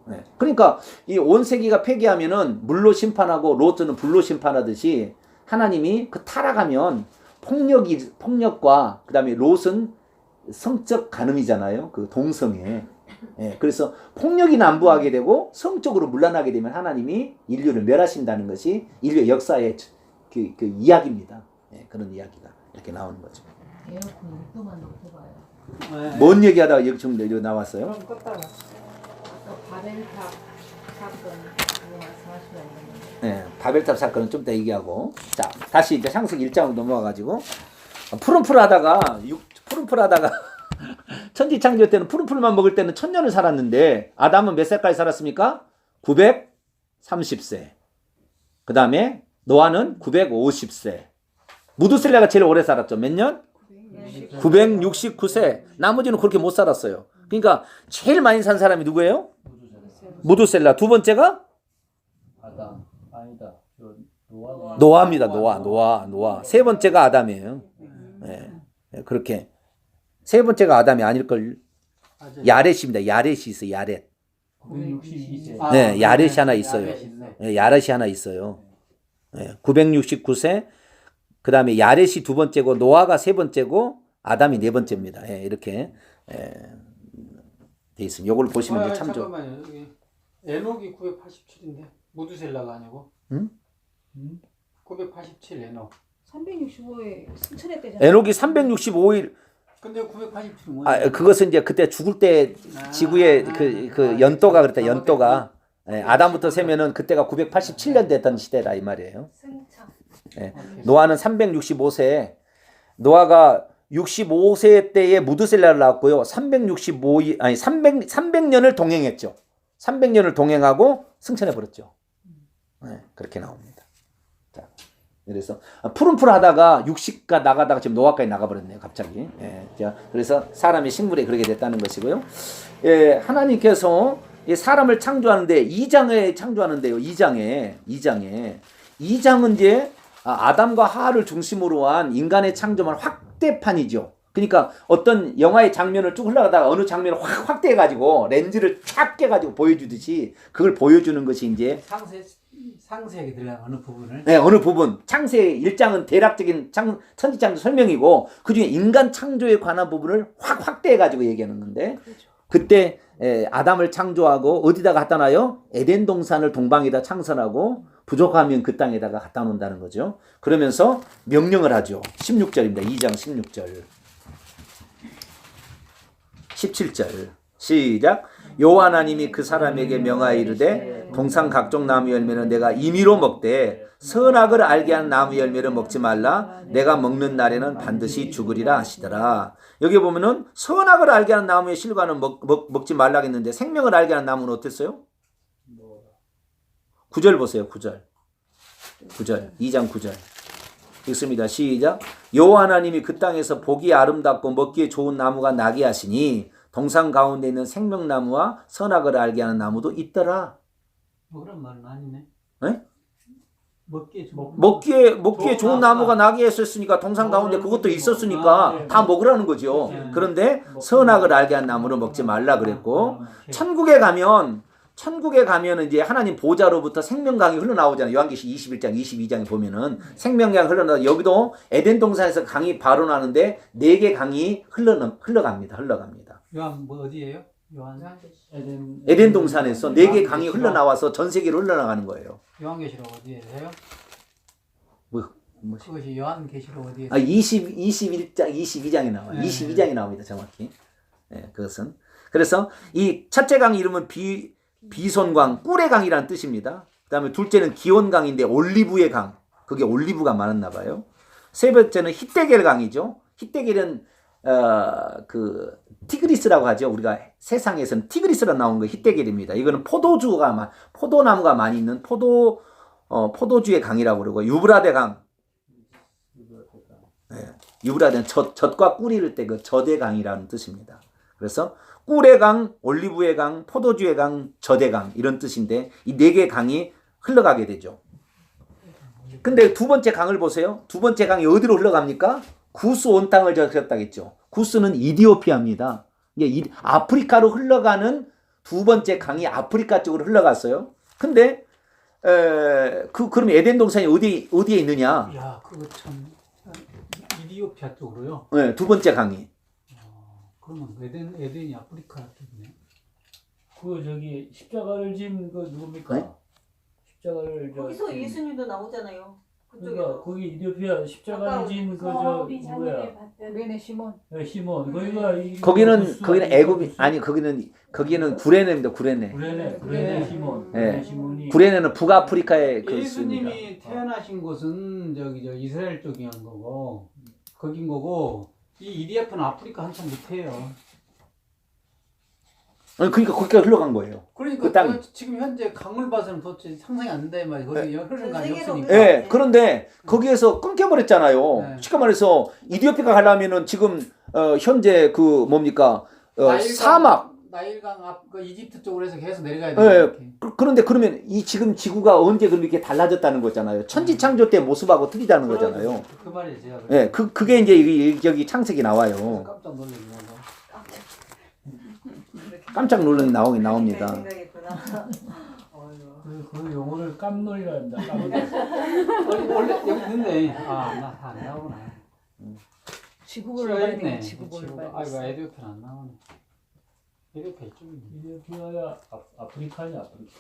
네. 그러니까 이 온 세계가 폐기하면은 물로 심판하고 롯은 불로 심판하듯이 하나님이 그 타락하면 폭력과 그다음에 롯은 성적 간음이잖아요. 그 동성애. 예, 그래서 폭력이 난무하게 되고 성적으로 문란하게 되면 하나님이 인류를 멸하신다는 것이 인류의 역사의 그 이야기입니다. 예, 그런 이야기가 이렇게 나오는 거죠. 에어컨 6도만 놓고 봐요. 네. 뭔 얘기하다가 여기 좀 나왔어요? 그럼 껐다가. 바벨탑 사건 그거 말씀하시면 예, 바벨탑 사건은 좀 더 얘기하고 자 다시 이제 창세기 1장으로 넘어가가지고 푸른푸르하다가 천지창조 때는 푸른푸르만 먹을 때는 1000년을 살았는데 아담은 몇 살까지 살았습니까? 930세. 그 다음에 노아는 950세. 무드셀라가 제일 오래 살았죠. 몇 년? 969세. 나머지는 그렇게 못 살았어요. 그러니까 제일 많이 산 사람이 누구예요? 무드셀라. 두 번째가 아담 아니다. 노아. 노아입니다. 노아. 세 번째가 아담이에요. 네. 그렇게. 세 번째가 아담이 아닐걸. 야렛입니다. 야렛이 있어요. 야렛. 962세. 네, 야렛이 하나 있어요. 네, 야렛이 하나 있어요. 네, 969세. 그 다음에 야렛이 두 번째고 노아가 세 번째고 아담이 네 번째입니다. 예, 이렇게 돼 있습니다. 이걸 보시면 이제 참조. 잠깐만요. 여기 에녹이 987인데 무드셀라가 아니고. 응? 987 에녹. 365에 승천의 때잖아. 에녹이 365일. 근데 987은 뭐예요? 아, 그것은 이제 그때 죽을 때 지구의 그 연도가 그랬다. 연도가. 예, 아담부터 세면은 그때가 987년 됐던 시대다 이 말이에요. 승천. 예, 노아는 365세. 노아가 65세 때에 무드셀라를 낳았고요. 300년을 동행했죠. 300년을 동행하고 승천해 버렸죠. 네, 그렇게 나옵니다. 자, 그래서 푸른푸른하다가 60가 나가다가 지금 노아까지 나가버렸네요. 갑자기. 예, 자, 그래서 사람이 식물에 그렇게 됐다는 것이고요. 예, 하나님께서 이 사람을 창조하는데 2장에 창조하는데요. 2장은 이제 아담과 하와를 중심으로 한 인간의 창조만 확대판이죠. 그러니까 어떤 영화의 장면을 쭉 흘러가다가 어느 장면을 확 확대해가지고 렌즈를 쫙 깨가지고 보여주듯이 그걸 보여주는 것이 이제 상세하게 들어간 어느 부분을. 네, 어느 부분. 창세 1장은 대략적인 천지창조 설명이고 그중에 인간 창조에 관한 부분을 확 확대해가지고 얘기하는 건데 그때 아담을 창조하고 어디다가 갖다 놔요? 에덴 동산을 동방에다 창설하고 부족하면 그 땅에다가 갖다 놓는다는 거죠. 그러면서 명령을 하죠. 16절입니다. 2장 16절. 17절. 시작. 여호와 하나님이 그 사람에게 명하여 이르되 동산 각종 나무 열매는 내가 임의로 먹되 선악을 알게 하는 나무 열매를 먹지 말라. 내가 먹는 날에는 반드시 죽으리라 하시더라. 여기 보면은 선악을 알게 하는 나무의 실과는 먹지 말라 했는데 생명을 알게 하는 나무는 어땠어요? 9절 보세요. 9절. 2장 9절. 읽습니다. 시작. 여호와 하나님이 그 땅에서 보기 아름답고 먹기에 좋은 나무가 나게 하시니 동산 가운데 있는 생명나무와 선악을 알게 하는 나무도 있더라. 뭐 그런 말은 아니네. 네? 먹기에 좋은 나무가 나게 했었으니까 동산 가운데 그것도 있었으니까 다 먹으라는 거죠. 그런데 선악을 알게 한 나무를 먹지 말라 그랬고 천국에 가면 이제 하나님 보좌로부터 생명강이 흘러나오잖아요. 요한계시 21장, 22장에 보면은 생명강이 흘러나와 여기도 에덴 동산에서 강이 발원하는데 4개 강이 흘러갑니다. 요한 뭐 어디예요? 요한 에덴 동산에서 4개 강이 흘러나와서 전 세계로 흘러나가는 거예요. 요한계시록 어디에요? 뭐 그것이 요한계시록 어디에? 21장, 22장에 나와요. 22장에 나옵니다. 정확히. 네, 그것은. 그래서 이 첫째 강 이름은 비손강, 꿀의 강이라는 뜻입니다. 그 다음에 둘째는 기온강인데 올리브의 강. 그게 올리브가 많았나 봐요. 세 번째는 히데겔 강이죠. 히데겔은 그 티그리스라고 하죠. 우리가 세상에서는 티그리스라 나온 거 히데겔입니다. 이거는 포도나무가 많이 있는 포도주의 강이라고 그러고 유브라데 강. 네, 유브라데는 젖과 꿀이 이를 때 그 젖의 강이라는 뜻입니다. 그래서 꿀의 강, 올리브의 강, 포도주의 강, 젖의 강 이런 뜻인데 이 4개의 강이 흘러가게 되죠. 근데 두 번째 강을 보세요. 두 번째 강이 어디로 흘러갑니까? 구스 온 땅을 적셨다겠죠. 구스는 이디오피아입니다. 이게 아프리카로 흘러가는 두 번째 강이 아프리카 쪽으로 흘러갔어요. 근데 그럼 에덴 동산이 어디에 있느냐? 야, 그거 참 이디오피아 쪽으로요. 네, 두 번째 강이. 그러면 에덴이 아프리카 쪽이네. 그 저기 십자가를 진 그 누굽니까? 네? 십자가를 거기서 예수님도 나오잖아요. 그러니까 그쪽에서. 거기 이디오피아 십자가를 진 그 저 누구야? 구레네 시몬. 네, 시몬. 거기가 거기는 애굽이 아니 거기는 구레네입니다. 구레네. 구레네 시몬. 네. 시몬이 구레네는 북아프리카의 그 예수님이 태어나신 곳은 저 이스라엘 쪽인 거고 거긴 거고 이 이디오피아는 아프리카 한참 밑에요. 그러니까 거기까지 흘러간 거예요. 그러니까 그 땅이. 지금 현재 강물 봐서는 도대체 상상이 안 돼. 막 거기 흐르는 강이 세계로 없으니까. 예, 그런데 거기에서 끊겨버렸잖아요. 네. 쉽게 말해서 이디오피아 가려면은 지금 현재 그 뭡니까 사막. 나일강 앞 그 이집트 쪽으로 해서 계속 내려가야 예, 돼요. 그런데 그러면 이 지금 지구가 언제 그럼 이렇게 달라졌다는 거잖아요. 천지창조 때 모습하고 틀리다는 거잖아요. 그 말이죠. 예, 그게 이제 여기 창세기 나와요. 깜짝 놀랐네. 깜짝 놀라게 나오긴 나옵니다. 생각했구나. 그 용어를 깜놀이라 한다. 깜놀. 원래 여기 있네. 아나안 나오구나. 지구본을 봐야 되겠네. 지구본을 봐야 아이고 되겠어. 에디오피아 안 나오네. 에디오피아 이쪽이네. 이디오피아가 아프리카냐 아프리카.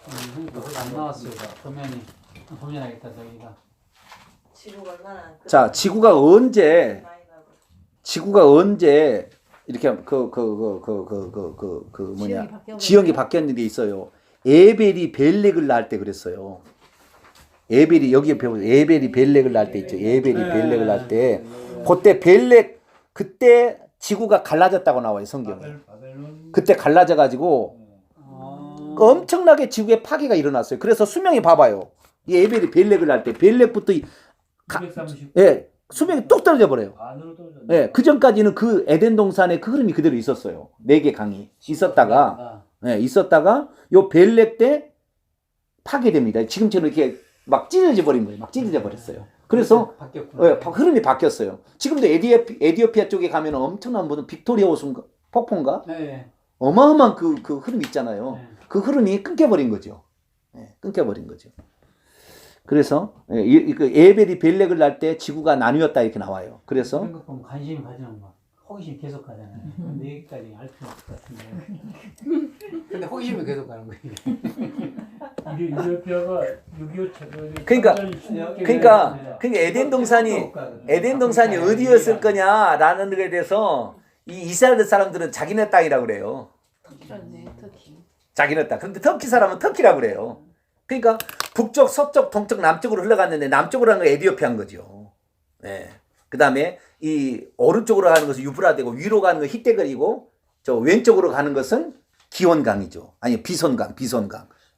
안 나왔어요. 보면 알겠다 저기가. 지구가 얼마나 자, 지구가 언제 많이 나고. 이렇게 뭐냐 지형이 바뀌어 지형이 바뀌었는 게 있어요. 에벨이 벨렉을 낳을 때 그랬어요. 에벨이 여기에 배우세요. 에벨이 벨렉을 낳을 때 있죠. 에벨이 벨렉을 낳을 때 그때 벨렉 그때 지구가 갈라졌다고 나와요 성경에. 그때 갈라져 가지고 엄청나게 지구에 파괴가 일어났어요. 그래서 수명이 봐봐요. 이 에벨이 벨렉을 낳을 때 벨렉부터 230. 예, 수명이 뚝 떨어져 버려요. 안으로 떨어졌네. 예, 그 전까지는 그 에덴 동산의 그 흐름이 그대로 있었어요. 4개 강이 있었다가 요 벨렉 때 파괴됩니다. 지금처럼 이렇게 막 찢어져 버린 거예요. 막 찢어져 버렸어요. 그래서 바뀌었구나. 예, 흐름이 바뀌었어요. 지금도 에디오피아 쪽에 가면 엄청난 무슨 빅토리아 호수인가 폭포인가 네. 어마어마한 그 흐름 있잖아요. 네. 그 흐름이 끊겨버린 거죠. 예, 끊겨버린 거죠. 그래서 그 에벨이 벨렉을 낳을 때 지구가 나뉘었다 이렇게 나와요. 그래서 그런 거 보면 관심이 가지면 막 호기심 계속 가잖아요. 근데 여기까지 알 필요 없을 것 같은데. 근데 호기심이 계속 가는 거예요. 이디오피아가 6.25 그러니까 에덴 동산이 어디였을 거냐라는 것에 대해서 이 이스라엘 사람들은 자기네 땅이라고 그래요. 터키라네 터키. 자기네 땅. 그런데 터키 사람은 터키라고 그래요. 그러니까 북쪽, 서쪽, 동쪽, 남쪽으로 흘러갔는데 남쪽으로 가는 건 에디오피아인 거죠. 네. 그다음에 이 오른쪽으로 가는 것은 유브라데고 위로 가는 건 히데글이고 저 왼쪽으로 가는 것은 기원강이죠. 아니 비손강.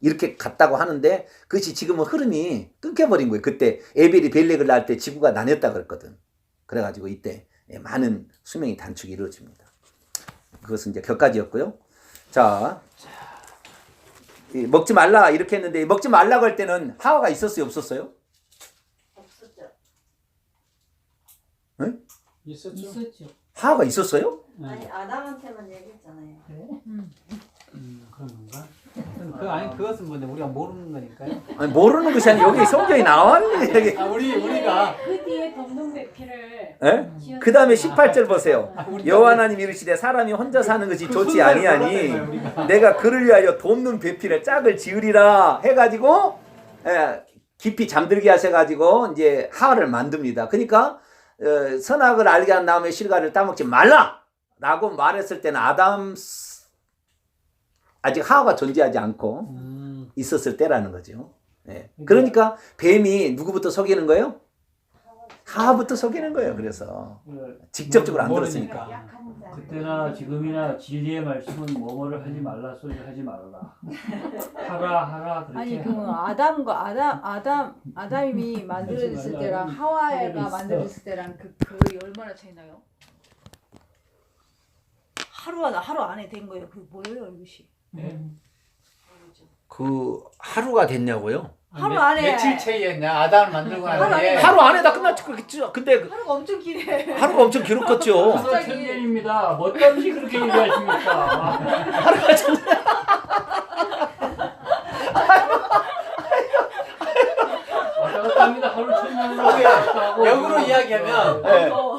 이렇게 갔다고 하는데 그것이 지금은 흐름이 끊겨버린 거예요. 그때 에벨이 벨렉을 낳을 때 지구가 나뉘었다 그랬거든. 그래가지고 이때 많은 수명이 단축이 이루어집니다. 그것은 이제 격가지였고요. 자, 먹지 말라 이렇게 했는데 먹지 말라고 할 때는 하와가 있었어요, 없었어요? 없었죠. 네? 있었죠. 하와가 있었어요? 아니 아담한테만 얘기했잖아요. 그런 건가? 아니 그것은 뭔데 우리가 모르는 거니까요. 아니, 모르는 것이 아니라 여기 성경이 나왔는데 여기. 우리가 그 뒤에 덤동백피를 예? 그 다음에 18절 보세요. 여호와 하나님 이르시되 사람이 혼자 사는 것이 좋지 아니하니 내가 그를 위하여 돕는 배필에 짝을 지으리라 해가지고 깊이 잠들게 하셔가지고 이제 하와를 만듭니다. 그러니까 선악을 알게 한 다음에 실과를 따먹지 말라라고 말했을 때는 아직 하와가 존재하지 않고 있었을 때라는 거죠. 예. 그러니까 뱀이 누구부터 속이는 거예요? 하와부터 속이는 거예요. 그래서 직접적으로 안 들었으니까. 그때나 지금이나 진리의 말씀은 뭐뭐를 하지 말라 소리를 하지 말아라. 하라 그렇게. 아니 그러면 아담이 만들어졌을 때랑 하와가 만들어졌을 때랑 그 얼마나 차이 나요? 하루 안에 된 거예요. 그 뭐예요 이것이? 그 하루가 됐냐고요? 하루 안에 며칠 차이였냐? 아담을 만들고 나는데 하루 안에 다 끝났죠. 근데 하루가 엄청 기네. 하루가 엄청 길었겠죠. 그래서 천년입니다. 뭐든지 그렇게 얘기하십니까? 하루가 참 왔다 갔다 합니다. 하루 천년으로.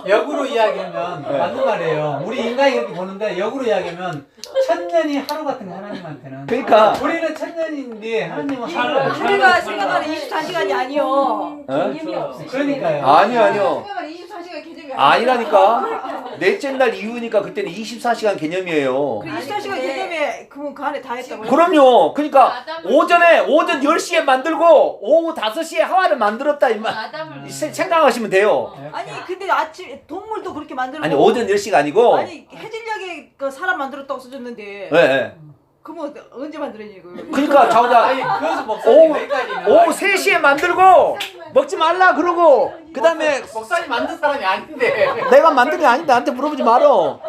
역으로 이야기하면 맞는 말이에요. 우리 인간이 그렇게 보는데 역으로 이야기하면 천년이 하루 같은 거 하나님한테는. 그러니까 우리는 천년인데 하나님은 우리가 생각하는 24시간이 아니요. 개념이 없으시네. 그러니까요. 아니요. 생각하는 24시간 개념이 아니라니까. 넷째 날 이후니까 그때는 24시간 개념이에요. 그 24시간 개념에 그 안에 다 했다고요? 그럼요. 그러니까 오전 10시에 만들고 오후 5시에 하와를 만들었다 이만 아담을 생각하시면 돼요. 아니 근데 아침 동물도 그렇게 만들고 아니 오전 10시가 아니고 아니 해질녘에 그 사람 만들었다고 써줬는데 예. 그러면 언제 만들어야지 이거? 그러니까 자오자 아니 그래서 목사님 여기까지는 오후 3시에 만들고 먹지 말라 그러고 그 다음에 목사님 만든 사람이 아닌데 내가 만든 게 아닌데 나한테 물어보지 말어.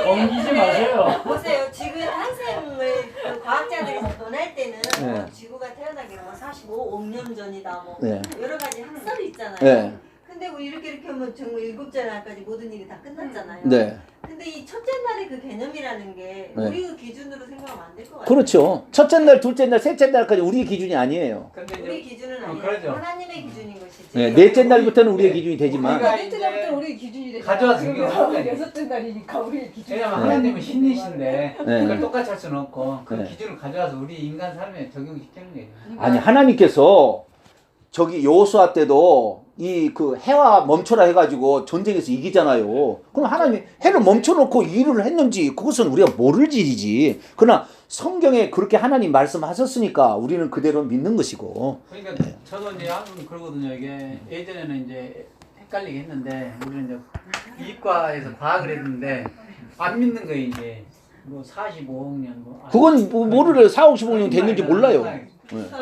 옮기지 마세요. 보세요. 지구 탄생을 그 과학자들이 논할 때는 네. 뭐 지구가 태어나기로 뭐 45억 년 전이다 뭐 네. 여러 가지 학설이 있잖아요. 네. 근데 뭐 이렇게 하면 정말 7째 날까지 모든 일이 다 끝났잖아요. 네. 근데 이 첫째 날의 그 개념이라는 게 네. 우리 그 기준으로 생각하면 안 될 것 같아요. 그렇죠. 첫째 날, 둘째 날, 셋째 날까지 우리의 기준이 아니에요. 근데 우리 이제 기준은 아니라 그러죠. 하나님의 기준인 것이지. 네, 넷째 날부터는 우리의 기준이 되지만 우리가 넷째 날부터 우리 기준이 되잖아. 가져와서 지금 이렇게 하는 거야. 여섯째 날이니까 우리 기준이. 왜냐면 하나님은 신이신데 네. 그걸 똑같이 할 수는 없고 그 네. 기준을 가져와서 우리 인간 삶에 적용시키는 거예요. 아니 하나님께서 저기 여호수아 때도 이 그 해와 멈춰라 해가지고 전쟁에서 이기잖아요. 그럼 하나님이 해를 멈춰놓고 일을 했는지 그것은 우리가 모를 일이지. 그러나 성경에 그렇게 하나님 말씀하셨으니까 우리는 그대로 믿는 것이고. 그러니까 저도 이제 한번 그러거든요. 이게 예전에는 이제 헷갈리게 했는데 우리는 이제 이과에서 과학을 했는데 안 믿는 거예요. 이제 뭐 45억 년 뭐. 그건 뭐 모르래요. 4억 15년 됐는지 몰라요.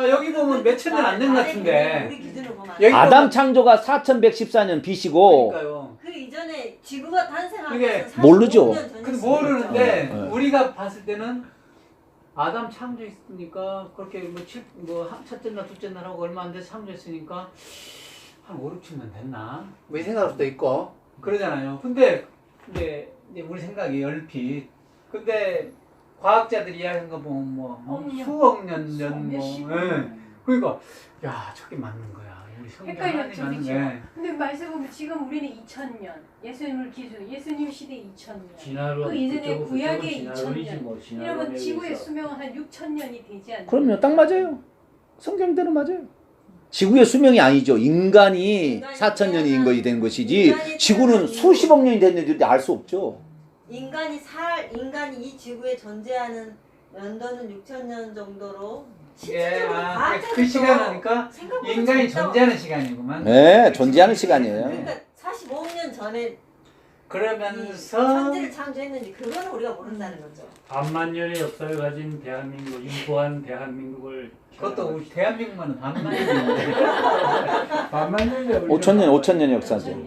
여기 보면 몇천 년 안 된 것 같은데. 우리 기준으로 보면 안 여기 돼. 아담 창조가 4114년 BC고 그러니까요. 그 이전에 지구가 탄생한 그게 것은 모르죠. 45억 년 전에 근데 모르는데 네. 우리가 봤을 때는 아담 창조했으니까 그렇게 뭐 첫째 날 둘째 날 하고 얼마 안 돼서 창조했으니까 한 5, 6천 됐나? 뭐 이 생각할 수도 있고 그러잖아요. 근데 이제 우리 생각이 얼핏 근데 과학자들이 이야기한 거 보면 뭐 수억 년 전 뭐 그러니까 야 저게 맞는 거야. 우리 성경 헷갈렸죠, 하나님 그죠? 맞는 근데 말씀 보면 지금 우리는 2000년, 예수님을 기준, 예수님 시대 2000년. 진화론 그 이전에 그쪽은 구약의 진화론이지 2000년. 뭐, 진화론에 이러면 지구의 의해서. 수명은 한 6000년이 되지 않나요? 그럼요. 딱 맞아요. 성경대로 맞아요. 지구의 수명이 아니죠. 인간이 4000년인 것이 된 것이지 지구는 수십억 년이 됐는지 알 수 없죠. 인간이 이 지구에 존재하는 연도는 6,000년 정도로 실질적으로 그 과학자들도 시간이니까 생각보다 인간이 적다고. 존재하는 시간이구만. 네, 존재하는 시간이에요. 그러니까 45억 년 전에 이 그러면서 천지를 창조했는지 그거는 우리가 모른다는 거죠. 반만 년의 역사를 가진 대한민국, 인구한 대한민국을 그것도 우리 대한민국만은 반만 반만 년에 5천년 역사죠.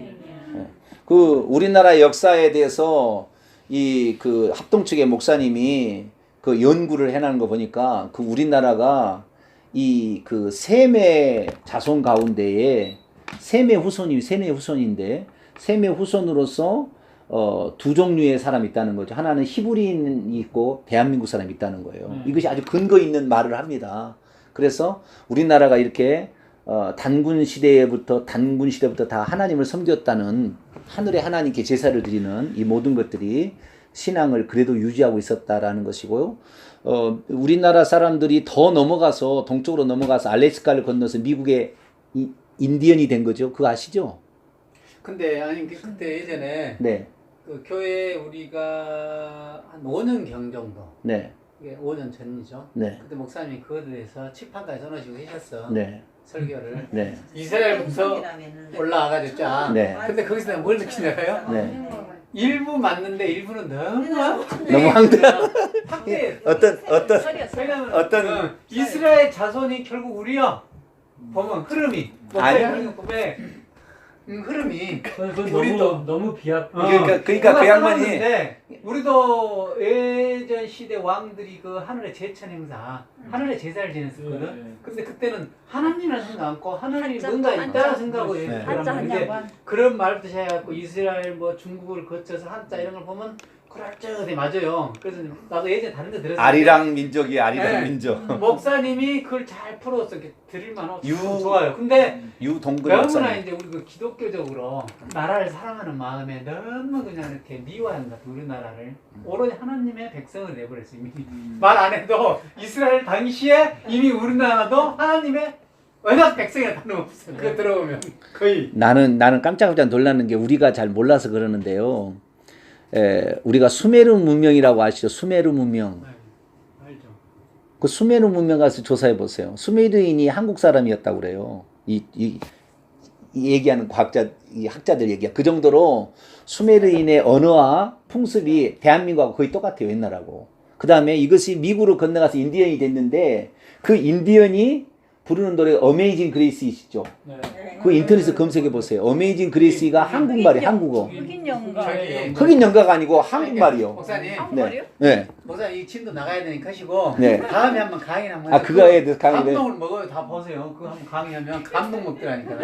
그 우리나라 역사에 대해서 이 그 합동 측의 목사님이 그 연구를 해놓은 거 보니까 그 우리나라가 이 그 셈의 자손 가운데에 셈의 후손인데 셈의 후손으로서 두 종류의 사람이 있다는 거죠. 하나는 히브리인이 있고 대한민국 사람이 있다는 거예요. 이것이 아주 근거 있는 말을 합니다. 그래서 우리나라가 이렇게 단군 시대부터 다 하나님을 섬겼다는 하늘의 하나님께 제사를 드리는 이 모든 것들이 신앙을 그래도 유지하고 있었다라는 것이고요. 우리나라 사람들이 더 넘어가서 동쪽으로 넘어가서 알래스카를 건너서 미국의 인디언이 된 거죠. 그거 아시죠? 근데 아니 그때 예전에 네, 그 교회 우리가 한 5년경 정도 네, 이게 5년 전이죠. 네, 그때 목사님이 그거에 대해서 칠판까지 써놓으시고 계셨어. 네, 설교를 네, 이스라엘부터 올라와가지고 쫙. 네. 근데 거기서 내가 뭘 느끼냐요? 네. 일부 맞는데 일부는 너무 너무 확대. 어떤 왜냐면 어떤 이스라엘 자손이 결국 우리요. 보면 흐름이 아니야. 흐름이 우리도 너무 비약. 그러니까 그 양반이 우리도 예전 시대 왕들이 그 하늘의 제천 행사, 하늘의 제사를 지냈었거든. 네. 근데 그때는 하나님이라 생각 않고 하나님이 뭔가 있다라 생각하고 네. 근데 그런 말부터 시작해갖고 이스라엘 뭐 중국을 거쳐서 한자 이런 걸 보면 그럴듯해 맞아요. 그래서 나도 예전에 다른 데 들었을 때 아리랑 민족이 아리랑 네. 민족. 목사님이 그걸 잘 풀어서 이렇게 드릴만하고 유- 좋아요. 근데 유동근 너무나 목사님. 이제 우리 그 기독교적으로 나라를 사랑하는 마음에 너무 그냥 이렇게 미워하는 것 같아 우리나라를 오로지 하나님의 백성을 내버렸어 이미 말 안 해도 이스라엘 당시에 이미 우리나라도 하나님의 워낙 백성이 다름없어. 그거 들어보면 거의 나는 깜짝깜짝 놀라는 게 우리가 잘 몰라서 그러는데요. 우리가 수메르 문명이라고 아시죠? 수메르 문명. 알죠. 그 수메르 문명 가서 조사해 보세요. 수메르인이 한국 사람이었다고 그래요. 이 얘기하는 이 학자들 얘기야. 그 정도로 수메르인의 언어와 풍습이 대한민국하고 거의 똑같아요. 옛날하고. 그 다음에 이것이 미국으로 건너가서 인디언이 됐는데 그 인디언이 부르는 노래 어메이징 그레이스이시죠? 네. 그 인터넷에 검색해 보세요. 어메이징 그레이스가 한국말이 한국어. 흑인 영가. 흑인 연가가 아니고 한국말이요. 목사님, 네. 네. 목사님 이 침도 나가야 되니 하시고 네. 다음에 한번 강의 한번 아 그거에 대해서 강의를. 감동을 먹어요. 다 보세요. 그거 한번 강의하면 감동 먹더라니까.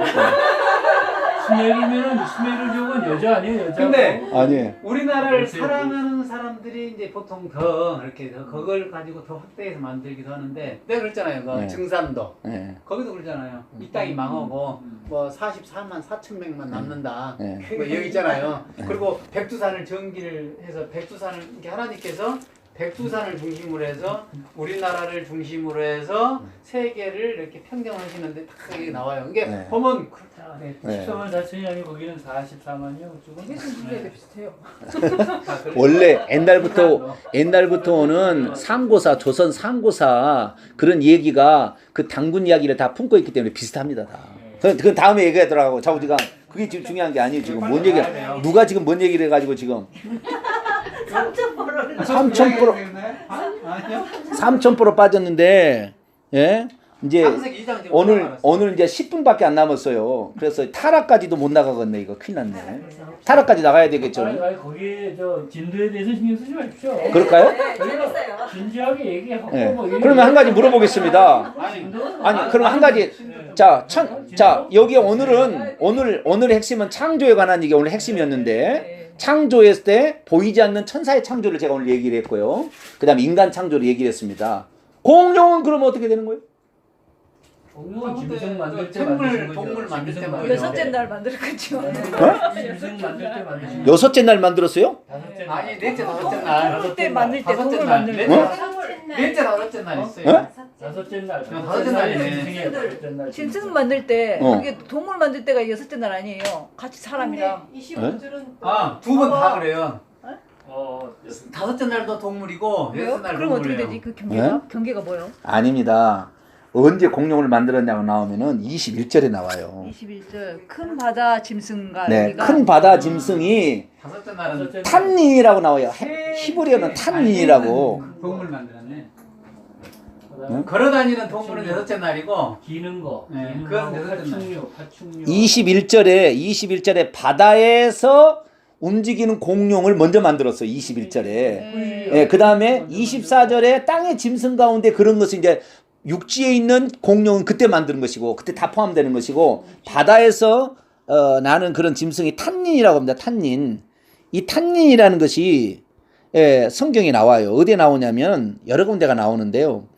스멜을 좋은 여자 아니에요, 여자? 근데 아니. 우리나라를 사랑하는 사람들이 이제 보통 더 이렇게 그걸 가지고 더 확대해서 만들기도 하는데 내가 그랬잖아요. 그 네. 증산도 네. 거기도 그러잖아요. 이 땅이 망하고 뭐 44만 4천 명만 남는다. 네. 뭐 여기 있잖아요. 그리고 백두산을 전기를 해서 백두산을 이렇게 하나님께서 백두산을 중심으로 해서 우리나라를 중심으로 해서 세계를 이렇게 평정하시는데 딱 여기 나와요. 이게 네. 보면 그렇다. 네. 네. 14만 4천이 아니고 거기는 44만이요. 이게 순수하게 비슷해요. 원래 옛날부터는 상고사 조선 상고사 그런 얘기가 그 당군 이야기를 다 품고 있기 때문에 비슷합니다 다. 그건 다음에 얘기하더라고. 자우지가 그게 지금 중요한 게 아니에요. 지금 뭔 얘기 누가 지금 뭔 얘기를 해가지고 지금 3,000% 빠졌는데 예 이제 창세기 2장 지금 오늘 이제 10분밖에 안 남았어요. 그래서 타락까지도 못 나가겠네. 이거 큰일 났네. 타락까지 나가야 되겠죠. 아니 거기에 저 진도에 대해서 신경 쓰지 마십시오. 그럴까요? 진지하게 얘기하고 네. 뭐 이런 그러면 한 가지 물어보겠습니다. 진도는 아니 그럼 한 가지 자 여기 오늘 핵심은 창조에 관한 얘기 오늘 핵심이었는데 창조했을 때 보이지 않는 천사의 창조를 제가 오늘 얘기를 했고요. 그다음에 인간 창조를 얘기를 했습니다. 공룡은 그러면 어떻게 되는 거예요? 공룡은 짐승 만들 때 생물, 만드신 거죠. 동물 만들 때 짐승 만들죠. 여섯째 날 만들었겠죠. 짐승 만들 때 만드신 거죠. 여섯째 날 만들었어요? 다섯째 날. 아니 넷째 다섯째 날 동물 때 만들 때 다섯째 동물 날. 만들 때. 넷째 다섯째 날 있어요. 어? 다섯째 날. 다섯째 날이네. 짐승이에요, 다섯째 날. 짐승 만들 때 그게 동물 만들 때가 여섯째 날 아니에요. 같이 사람이랑. 25줄은 아, 두 번 다 그래요. 어, 다섯째 날도 동물이고 왜요? 여섯째 날 그럼 어떻게 동물이에요. 되지? 그 경계가? 경계가 뭐예요? 아닙니다. 언제 공룡을 만들었냐고 나오면은 21절에 나와요. 21절 큰 바다 짐승과 네, 여기가 큰 바다 짐승이 다섯째 날은 다섯째 날. 탄닌이라고 나와요. 히브리어는 탄닌이라고. 동물 만들었네. 그다음에 걸어다니는 동물은 여섯째 날이고 기는 거. 네, 기는 그건 거. 여섯째 날. 파충류. 21절에 바다에서 움직이는 공룡을 먼저 만들었어요. 21절에. 예, 그다음에 24절에 땅의 짐승 가운데 그런 것을 이제 육지에 있는 공룡은 그때 만드는 것이고 그때 다 포함되는 것이고 바다에서 나는 그런 짐승이 탄닌이라고 합니다. 탄닌. 이 탄닌이라는 것이 성경에 나와요. 어디에 나오냐면 여러 군데가 나오는데요.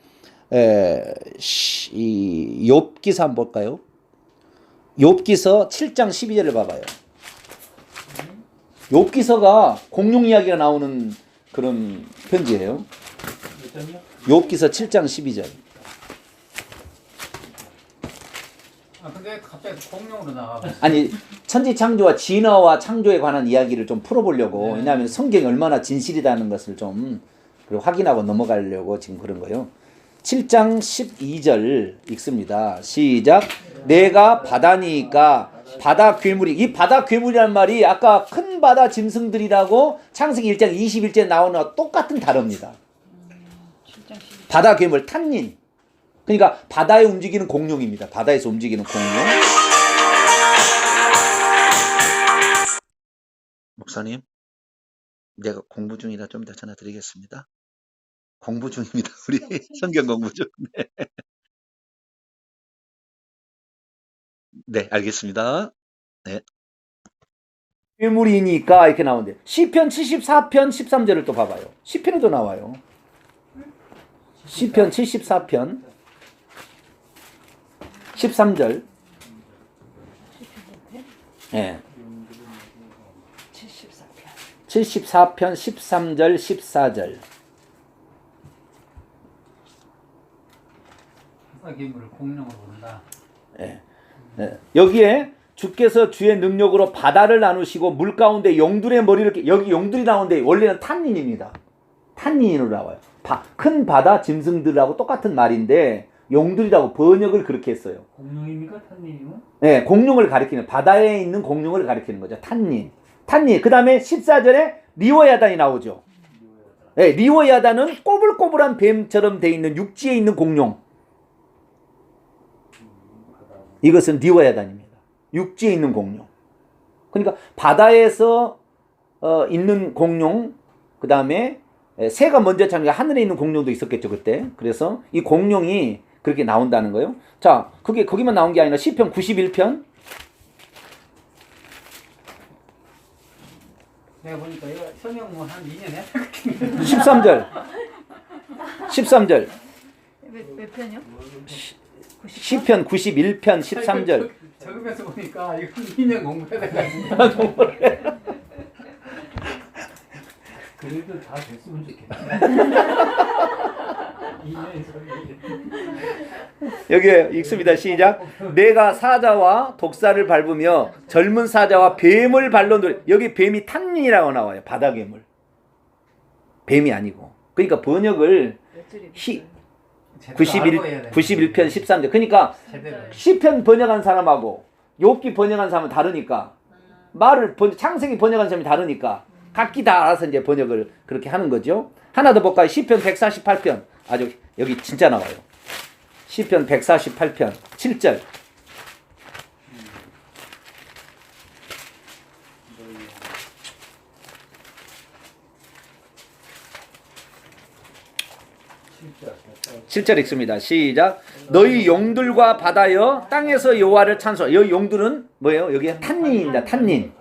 이 욥기서 한번 볼까요? 욥기서 7장 12절을 봐봐요. 욥기서가 공룡 이야기가 나오는 그런 편지예요. 욥기서 7장 12절. 아 근데 갑자기 공룡으로 나와. 아니 천지 창조와 진화와 창조에 관한 이야기를 좀 풀어보려고. 왜냐하면 성경이 얼마나 진실이라는 것을 좀 확인하고 넘어가려고 지금 그런 거예요. 7장 12절 읽습니다. 시작. 내가 바다니까 바다 괴물이, 이 바다 괴물이라는 말이 아까 큰 바다 짐승들이라고 창세기 1장 21절에 나오는 거와 똑같은 단어입니다. 바다 괴물, 탄닌. 그러니까 바다에 움직이는 공룡입니다. 바다에서 움직이는 공룡. 목사님, 내가 공부 중이라 좀 이따 전화 드리겠습니다. 공부 중입니다. 우리 성경 공부 중. 네, 알겠습니다. 네. 괴물이니까 이렇게 나오는데 시편 74편 13절을 또 봐봐요. 시편에도 나와요. 시편 74편 13절. 예. 74편 13절 14절. 괴물을 공룡으로 본다. 예. 예. 여기에 주께서 주의 능력으로 바다를 나누시고 물 가운데 용들의 머리를, 여기 용들이 나오는데 원래는 탄닌입니다. 탄닌으로 나와요. 큰 바다 짐승들하고 똑같은 말인데 용들이라고 번역을 그렇게 했어요. 공룡입니까? 탄닌이면? 네, 공룡을 가리키는, 바다에 있는 공룡을 가리키는 거죠. 탄닌. 탄닌. 그 다음에 14절에 리워야단이 나오죠. 예, 리워야단은 꼬불꼬불한 뱀처럼 돼 있는 육지에 있는 공룡. 이것은 리워야단입니다. 육지에 있는 공룡. 그러니까 바다에서 있는 공룡, 그 다음에 새가 먼저 찾는 하늘에 있는 공룡도 있었겠죠 그때. 그래서 이 공룡이 그렇게 나온다는 거예요. 자, 그게 거기만 나온 게 아니라 시편 91편. 내가 보니까 이거 성경 뭐 한 2년 해야 될 것 같은데. 13절. 13절. 몇 편이요? 시편 91편 13절. 적으면서 보니까 이거 2년 공부해야 될 것 같은데. 그래도 다 됐으면 좋겠다. 2년 여기 읽습니다. 시작. 내가 사자와 독사를 밟으며 젊은 사자와 뱀을 발로 누리. 여기 뱀이 탄닌이라고 나와요. 바다 괴물. 뱀이 아니고. 그러니까 번역을 91편 13절. 그러니까 시편 번역한 사람하고 욥기 번역한 사람은 다르니까 창세기 번역한 사람이 다르니까 각기 다 알아서 이제 번역을 그렇게 하는 거죠. 하나 더 볼까요? 시편 148편. 아주 여기 진짜 나와요. 시편 148편 7절. (7절) 읽습니다. 시작. 너희 용들과 바다여 땅에서 여호와를 찬송. 여기 용들은 뭐예요? 여기 탄닌입니다. 탄닌.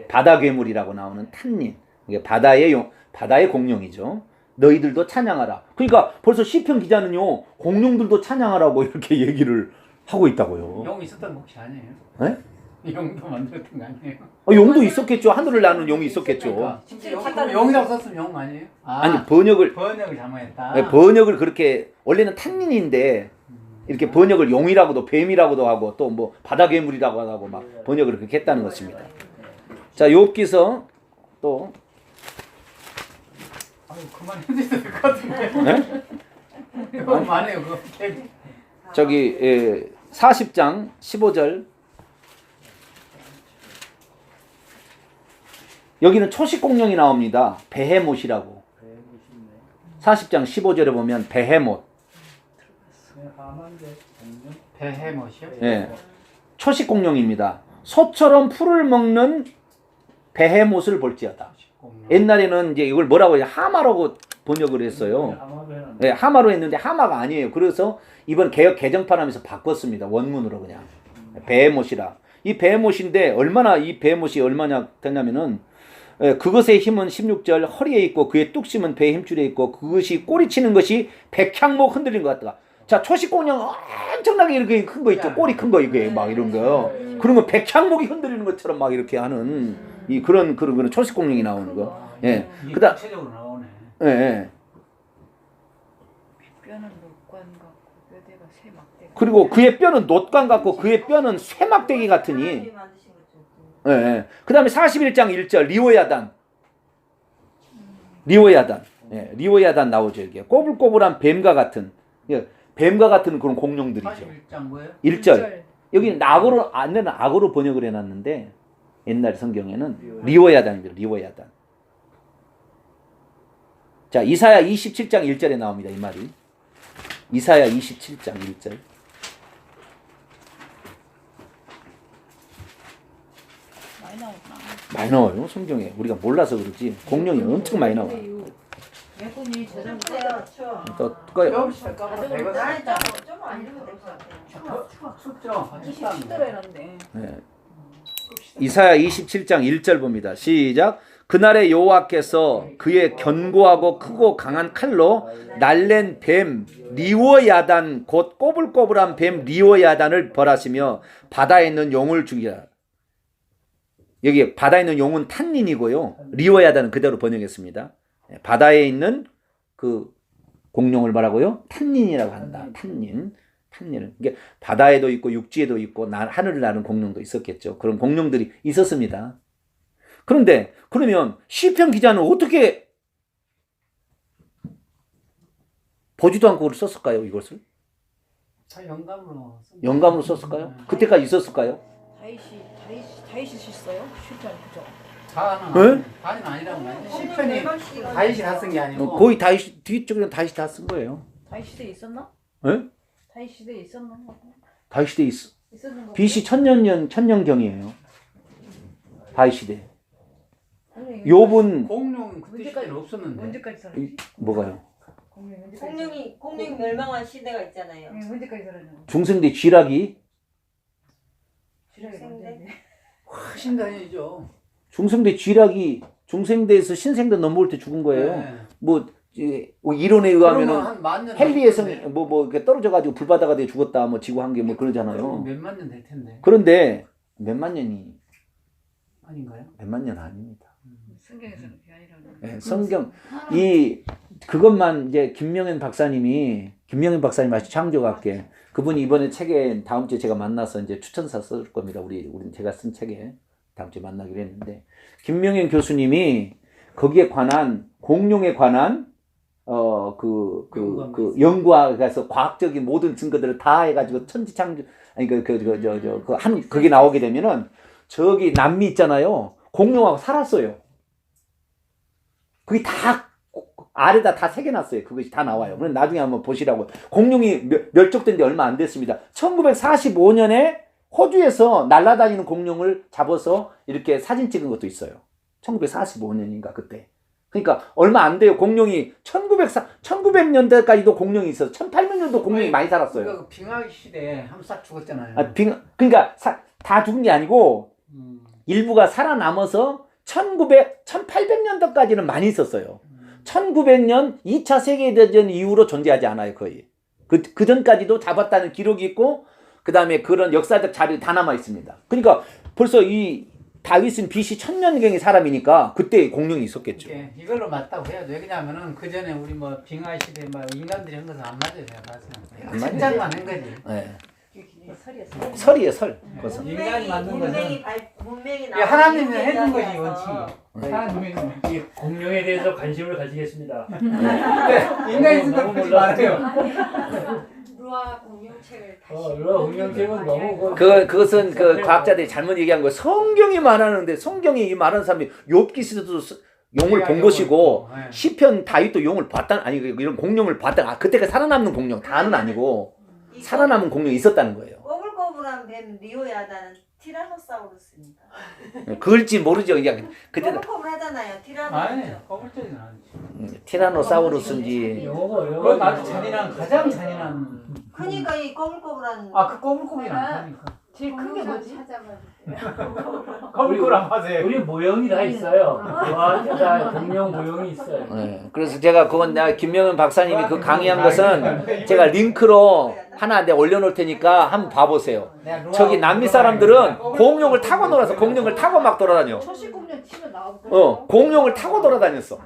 바다 괴물이라고 나오는 탄닌. 이게 바다의 공룡이죠. 너희들도 찬양하라. 그러니까 벌써 시편 기자는요 공룡들도 찬양하라고 이렇게 얘기를 하고 있다고요. 용 있었던 거 혹시 아니에요? 네? 용도 만들었던 거 아니에요? 용도 있었겠죠. 하늘을 나는 용이 있었겠죠. 용이라고 썼으면 용 아니에요? 아니 번역을 잘못했다. 네, 번역을 그렇게 원래는 탄닌인데 이렇게 번역을 용이라고도 뱀이라고도 하고 또 뭐 바다 괴물이라고 하고 막 번역을 그렇게 했다는 것입니다. 자, 욥기서 또 그만해도 될 것 같은데. 네? 너무 많아요. 그거. 저기 40장 15절. 여기는 초식공룡이 나옵니다. 베헤못이라고. 40장 15절에 보면 베헤못. 베헤못이요? 예. 초식공룡입니다. 소처럼 풀을 먹는 베헤못을 볼지어다. 옛날에는 이제 이걸 뭐라고 해요? 하마라고 번역을 했어요. 네, 하마로 했는데 하마가 아니에요. 그래서 이번 개역 개정판하면서 바꿨습니다. 원문으로 그냥. 베헤못이라. 이 베헤못인데 이 베헤못이 얼마나 되냐면은 그것의 힘은 16절 허리에 있고 그의 뚝심은 배의 힘줄에 있고 그것이 꼬리치는 것이 백향목 흔들린 것 같다. 자, 초식공룡 엄청나게 이렇게 큰 거 있죠. 꼬리 큰 거 이게 막 이런 거. 그런 거 백향목이 흔들리는 것처럼 막 이렇게 하는 그런 초식공룡이 나오는 거. 예. 그다음 구체적으로 나오네. 예. 예. 뼈는 녹관 같고 뼈대가 쇠막대. 그리고 그의 뼈는 놋관 같고 그의 뼈는 쇠막대기 같으니. 예. 예. 그다음에 41장 1절 리워야단. 예. 리워야단 나오죠, 여기. 꼬불꼬불한 뱀과 같은. 예. 뱀과 같은 그런 공룡들이죠. 41장 뭐예요? 1절. 여기는 악어로 번역을 해놨는데 옛날 성경에는 리워야단입니다. 리워야단. 자, 이사야 27장 1절에 나옵니다. 이 말이. 이사야 27장 1절. 많이 나와요. 성경에. 우리가 몰라서 그렇지. 공룡이 엄청 많이 나와요. 예군이 저장고 또 꺼요. 네. 이사야 27장 1절 봅니다. 시작. 그날에 여호와께서 그의 견고하고 크고 강한 칼로 날랜 뱀 리워야단 곧 꼬불꼬불한 뱀 리워야단을 벌하시며 바다에 있는 용을 죽이라. 여기 바다에 있는 용은 탄닌이고요. 리워야단은 그대로 번역했습니다. 바다에 있는 그 공룡을 말하고요. 탄닌이라고 한다. 탄닌. 이게 바다에도 있고 육지에도 있고 하늘을 나는 공룡도 있었겠죠. 그런 공룡들이 있었습니다. 그런데 그러면 시편 기자는 어떻게 보지도 않고 그걸 썼을까요? 이것을? 영감으로 썼을까요? 그때까지 있었을까요? 다윗이 썼어요? 실전 그죠? 다는 아니라고 말이야. 시편이 다윗이 다 쓴 게 아니고 거의 다윗 뒤쪽에는 다윗이 다 쓴 거예요. 다윗 시대에 있었나? 예? 다윗 시대에 있었나? 다윗 시대에 있었는 거. BC 천년경이에요. 다윗 시대. 공룡이 욥은 공룡 그때 시대는 없었는데. 언제까지 살았지? 뭐가요? 공룡이 언제까지 공룡이 멸망한 시대가 있잖아요. 언제까지 살았냐고. 중생대 쥐락이 주량이 언제인데? 훨씬 다니죠. 중생대 쥐락이 중생대에서 신생대 넘어올 때 죽은 거예요. 네. 뭐 이론에 의하면은 한만년 헬리의 성 뭐 이렇게 떨어져가지고 불바다가 돼 죽었다 뭐 지구 한 개 뭐 그러잖아요. 몇만 년 될 텐데. 그런데 몇만 년이 아닌가요? 몇만 년 아닙니다. 성경에서는 그게 아니라고. 네, 성경 이 그것만 이제 김명현 박사님이 아주 창조학계 그분이 이번에 책에 다음 주에 제가 만나서 이제 추천사 쓸 겁니다. 우리 제가 쓴 책에 다음 주에 만나기로 했는데 김명현 교수님이 거기에 관한 공룡에 관한 그 연구하고서 과학적인 모든 증거들을 다 해가지고 천지창조 아니 그게 나오게 되면은 저기 남미 있잖아요. 공룡하고 살았어요. 그게 다 아래다 다 새겨놨어요. 그것이 다 나와요. 그럼 나중에 한번 보시라고. 공룡이 멸종된 지 얼마 안 됐습니다. 1945년에 호주에서 날아다니는 공룡을 잡아서 이렇게 사진 찍은 것도 있어요. 1945년인가 그때. 그러니까 얼마 안 돼요. 공룡이 1900년대까지도 공룡이 있어서 1800년도 공룡이 많이 살았어요. 그러니까 빙하기 시대에 한번 싹 죽었잖아요. 그러니까 다 죽은 게 아니고 일부가 살아남아서 1800년도까지는 많이 있었어요. 1900년 2차 세계대전 이후로 존재하지 않아요, 거의. 그 전까지도 잡았다는 기록이 있고, 그 다음에 그런 역사적 자료가 다 남아 있습니다. 그러니까 벌써 이 다윗은 BC 1000년경의 사람이니까 그때 공룡이 있었겠죠. 이걸로 맞다고 해야죠. 왜냐하면은 그 전에 우리 뭐 빙하 시대 뭐 인간들이 한 것은 안 맞아요, 제가 봤어요. 생장만 한 거지. 네. 설이었어. 설이에요, 설. 그것은. 인간이 만든 것은 문명이 하나님이 해준 것이 원칙이에요. 하나님이 이 공룡에 대해서 관심을 가지겠습니다. 네, 인간이 생각 하지 말아요. 루아 공룡책을 다시 루아 공룡책은 너무 그것은 그 과학자들이 잘못 얘기한 거예요. 성경이 말하는데 성경이 말하는 사람이 욥기서도 용을 본 것이고 시편 다윗도 용을 봤다 아니 이런 공룡을 봤다. 그때가 살아남는 공룡 다는 아니고 살아남은 공룡이 있었다는 거예요. 꼬불꼬불한 뱀 리오야다는 티라노사우루스입니다. 그럴지 모르죠. 그냥 그때 꼬불꼬불하잖아요. 아니, 티라노사우루스. 거물적이는 아니지. 티라노사우루스인지. 영어 나도 가장 잔인한. 그러니까 이 꼬불꼬불한. 그 꼬불꼬불이란 하니까. 제일 큰 게 뭐지? 꼬불꼬불한 하세요. 우리 모형이 다 있어요. 와, 공룡 모형이 있어요. 네, 그래서 제가 그건 내가 김명현 박사님이 그 강의한 것은 제가 링크로 하나 내가 올려놓을 테니까 한번 봐보세요. 저기 남미 사람들은 공룡을 타고 놀아서 공룡을 타고 막 돌아다녀. 초식공룡 치면 나오고. 공룡을 타고 돌아다녔어.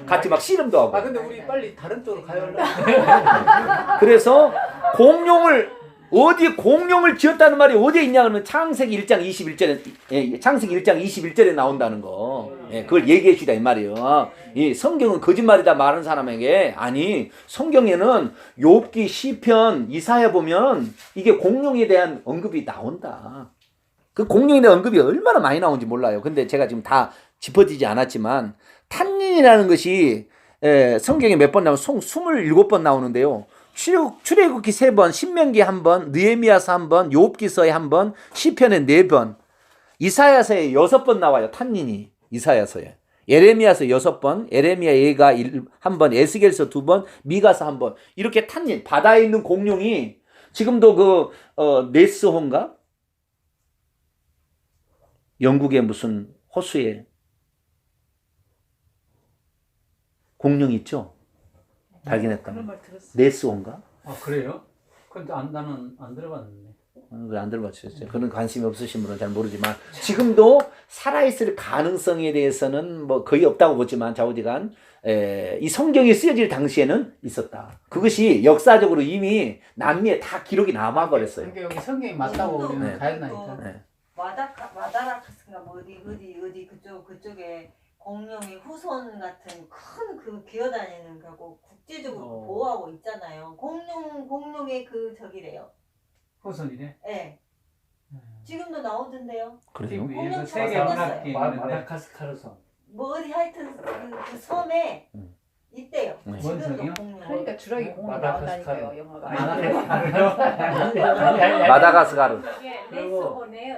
같이 막 씨름도 하고. 근데 우리 빨리 다른 쪽으로 가요. 그래서 공룡을 지었다는 말이 어디에 있냐 그러면 창세기 1장 21절에 창세기 1장 21절에 나온다는 거. 그걸 얘기해 주다 이 말이에요. 이 성경은 거짓말이다 말하는 사람에게 아니 성경에는 욥기 시편 이사야 보면 이게 공룡에 대한 언급이 나온다. 그 공룡에 대한 언급이 얼마나 많이 나오는지 몰라요. 근데 제가 지금 다 짚어지지 않았지만 탄닌이라는 것이 성경에 몇 번 나오면 총 27번 나오는데요. 출애굽기 3번, 신명기 1번, 느헤미야서 1번, 욥기서에 1번, 시편에 4번, 이사야서에 6번 나와요. 탄닌이 이사야서에. 예레미야서 6번, 에레미야 예가 1번, 에스겔서 2번, 미가서 1번. 이렇게 탄닌 바다에 있는 공룡이 지금도 네스호인가? 영국의 무슨 호수에 공룡 있죠? 발견했다. 그런 말 들었어. 네스호인가? 그래요? 근데 나는 안 들어봤는데. 왜 안 들어봤어요? 그런 관심이 없으신 분은 잘 모르지만 지금도 살아있을 가능성에 대해서는 뭐 거의 없다고 보지만 좌우지간 이 성경이 쓰여질 당시에는 있었다. 그것이 역사적으로 이미 남미에 다 기록이 남아버렸어요. 그러니까 여기 성경이 맞다고 우리는 네. 가야되니까. 마다라카스인가 뭐 어디 그쪽에 공룡의 후손 같은 큰 그 기어다니는 거고 국제적으로 보호하고 있잖아요. 공룡의 그 저기래요. 후손이래. 네. 지금도 나오던데요. 그래요? TV에서 세계 문학기 마다가스카르 섬. 뭐 어디 하여튼 그 섬에 있대요. 네. 지금도 뭔 공룡. 그러니까 주라기 공원이 마다가스카르. 나온다니까요 영화가. 마다가스카르. 레스본이에요.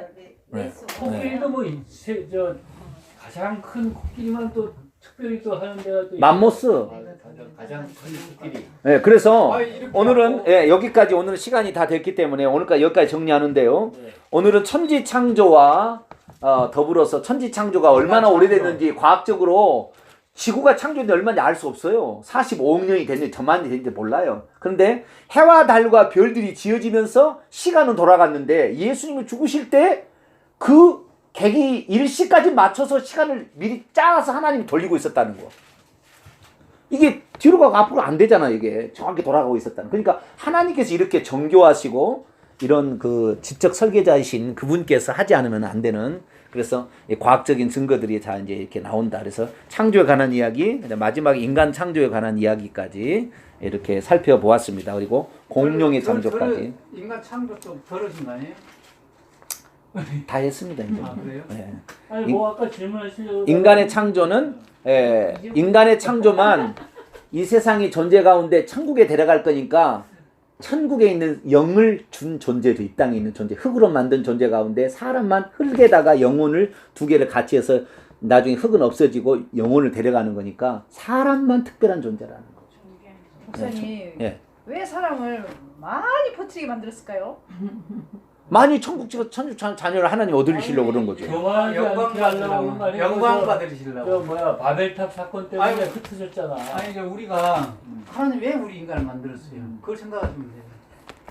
레스본. 코끼리도 저 가장 큰 코끼리만 또 특별히 또 하는 데가 또 맘모스. 가장 큰 코끼리. 네, 그래서 이렇게 오늘은 하고. 여기까지 오늘은 시간이 다 됐기 때문에 오늘까지 여기까지 정리하는데요. 네. 오늘은 천지 창조와 더불어서 천지 창조가 얼마나 오래됐는지 과학적으로 지구가 창조된 지 얼마인지 알 수 없어요. 45억 년이 됐는지 천만 년이 됐는지 몰라요. 그런데 해와 달과 별들이 지어지면서 시간은 돌아갔는데 예수님이 죽으실 때 그 계기 일시까지 맞춰서 시간을 미리 짜서 하나님이 돌리고 있었다는 거. 이게 뒤로 가고 앞으로 안 되잖아. 이게 정확히 돌아가고 있었다는. 그러니까 하나님께서 이렇게 정교하시고 이런 그 지적 설계자이신 그분께서 하지 않으면 안 되는, 그래서 이 과학적인 증거들이 다 이제 이렇게 나온다. 그래서 창조에 관한 이야기, 마지막 인간 창조에 관한 이야기까지 이렇게 살펴보았습니다. 그리고 공룡의 창조까지 인간 창조 좀 벌어진 거 아니에요? 다 했습니다. 이제. 아 그래요? 예. 아니 뭐 아까 질문하시려고 인간의 창조는 인간의 창조만 이 세상이 존재 가운데 천국에 데려갈 거니까 천국에 있는 영을 준 존재도 이 땅에 있는 존재, 흙으로 만든 존재 가운데 사람만 흙에다가 영혼을 두 개를 같이 해서 나중에 흙은 없어지고 영혼을 데려가는 거니까 사람만 특별한 존재라는 거죠. 목사님 예. 왜 사람을 많이 퍼뜨리게 만들었을까요? 많이 천국 자녀를 하나님 얻으시려고 그런 거죠. 교만하지 영광 않게 하려고 그런 거 받으려고. 아니에요? 영광 저 받으시려고. 뭐야 바벨탑 사건 때문에 아이고. 흩어졌잖아. 아니 이제 우리가 하나님 왜 우리 인간을 만들었어요? 그걸 생각하시면 돼요.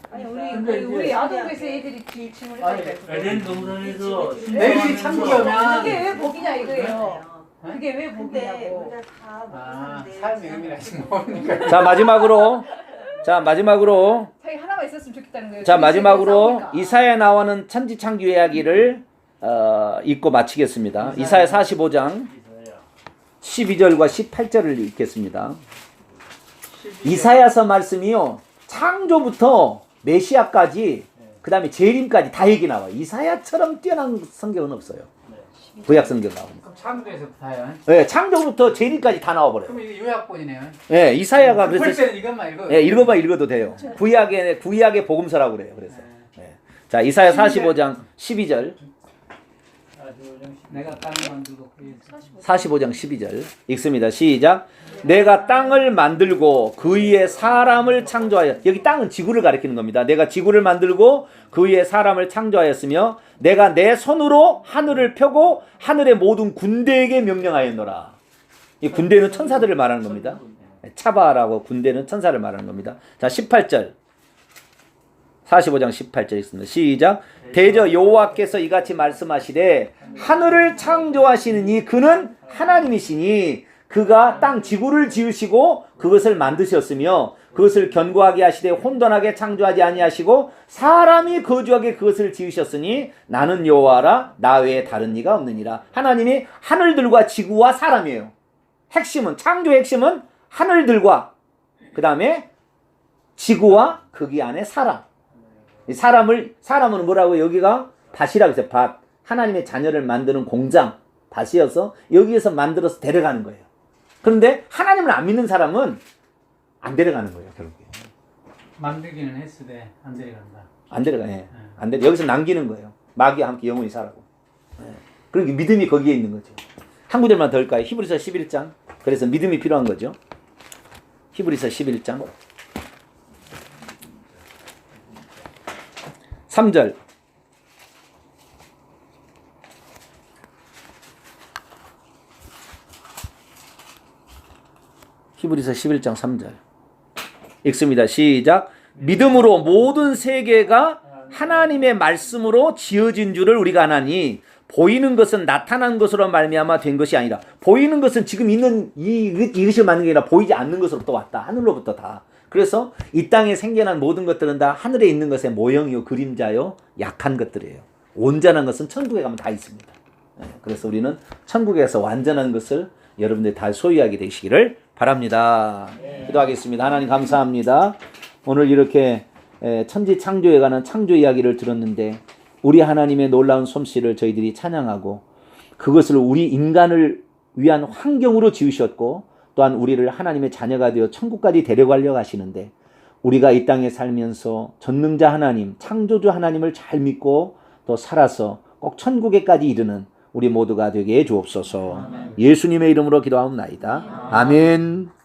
아니 근데 이제 우리 아동교에서 애들이 질문을 아니 했다니까요. 에덴 동산에서 내일이 창조하면 그게 왜 복이냐 이거예요. 네? 그게 왜 근데 복이냐고. 우리가 다 아 먹었는데 삶의 의미를 아직 모르니까. 자 마지막으로 자기 하나만 있었으면 좋겠다는 거예요. 자 둘이 마지막으로 싸우니까. 이사야에 나오는 천지 창조 이야기를 읽고 마치겠습니다. 이사야 45장 12절과 18절을 읽겠습니다. 이사야서 말씀이요 창조부터 메시아까지 그 다음에 재림까지 다 얘기 나와요. 이사야처럼 뛰어난 성경은 없어요. 구약 성경 나옵니다. 그럼 창조에서부터요. 네, 창조부터 재림까지 다 나와버려요. 그럼 이게 요약본이네요. 네, 이사야가 풀 그래서 때는 이것만 읽어. 네, 읽어봐 읽어도 돼요. 구약의 복음서라고 그래요. 그래서 네. 자 이사야 45장 12절 내가 땅을 만들고 그의 45장 12절 읽습니다. 시작. 내가 땅을 만들고 그 위에 사람을 창조하여, 여기 땅은 지구를 가리키는 겁니다. 내가 지구를 만들고 그 위에 사람을 창조하였으며 내가 내 손으로 하늘을 펴고 하늘의 모든 군대에게 명령하였노라. 이 군대는 천사들을 말하는 겁니다. 차바라고 군대는 천사를 말하는 겁니다. 자 18절 45장 18절 있습니다. 시작. 대저 여호와께서 이같이 말씀하시되 하늘을 창조하시는 그는 하나님이시니 그가 땅 지구를 지으시고 그것을 만드셨으며 그것을 견고하게 하시되 혼돈하게 창조하지 아니하시고 사람이 거주하게 그것을 지으셨으니 나는 여호와라 나 외에 다른 이가 없느니라. 하나님이 하늘들과 지구와 사람이에요. 핵심은 창조의 핵심은 하늘들과 그 다음에 지구와 거기 안에 사람. 사람은 뭐라고 여기가 밭이라고 했어요. 밭. 하나님의 자녀를 만드는 공장 밭이어서 여기에서 만들어서 데려가는 거예요. 그런데 하나님을 안 믿는 사람은 안 데려가는 거예요. 결국에 만들기는 했으되 안 데려간다. 안 데려가. 예. 안 데려. 여기서 남기는 거예요. 마귀와 함께 영원히 살라고. 예. 그러니까 믿음이 거기에 있는 거죠. 한 구절만 더 할까요? 히브리서 11장. 그래서 믿음이 필요한 거죠. 히브리서 11장 3절. 히브리서 11장 3절. 읽습니다. 시작. 믿음으로 모든 세계가 하나님의 말씀으로 지어진 줄을 우리가 아나니 보이는 것은 나타난 것으로 말미암아 된 것이 아니라, 보이는 것은 지금 있는 이것이 맞는 게 아니라 보이지 않는 것으로부터 왔다. 하늘로부터 다. 그래서 이 땅에 생겨난 모든 것들은 다 하늘에 있는 것의 모형이요 그림자요 약한 것들이에요. 온전한 것은 천국에 가면 다 있습니다. 그래서 우리는 천국에서 완전한 것을 여러분들이 다 소유하게 되시기를 바랍니다. 기도하겠습니다. 하나님 감사합니다. 오늘 이렇게 천지 창조에 관한 창조 이야기를 들었는데 우리 하나님의 놀라운 솜씨를 저희들이 찬양하고 그것을 우리 인간을 위한 환경으로 지으셨고 또한 우리를 하나님의 자녀가 되어 천국까지 데려가려고 하시는데 우리가 이 땅에 살면서 전능자 하나님, 창조주 하나님을 잘 믿고 또 살아서 꼭 천국에까지 이르는 우리 모두가 되게 해 주옵소서. 예수님의 이름으로 기도하옵나이다. 아멘.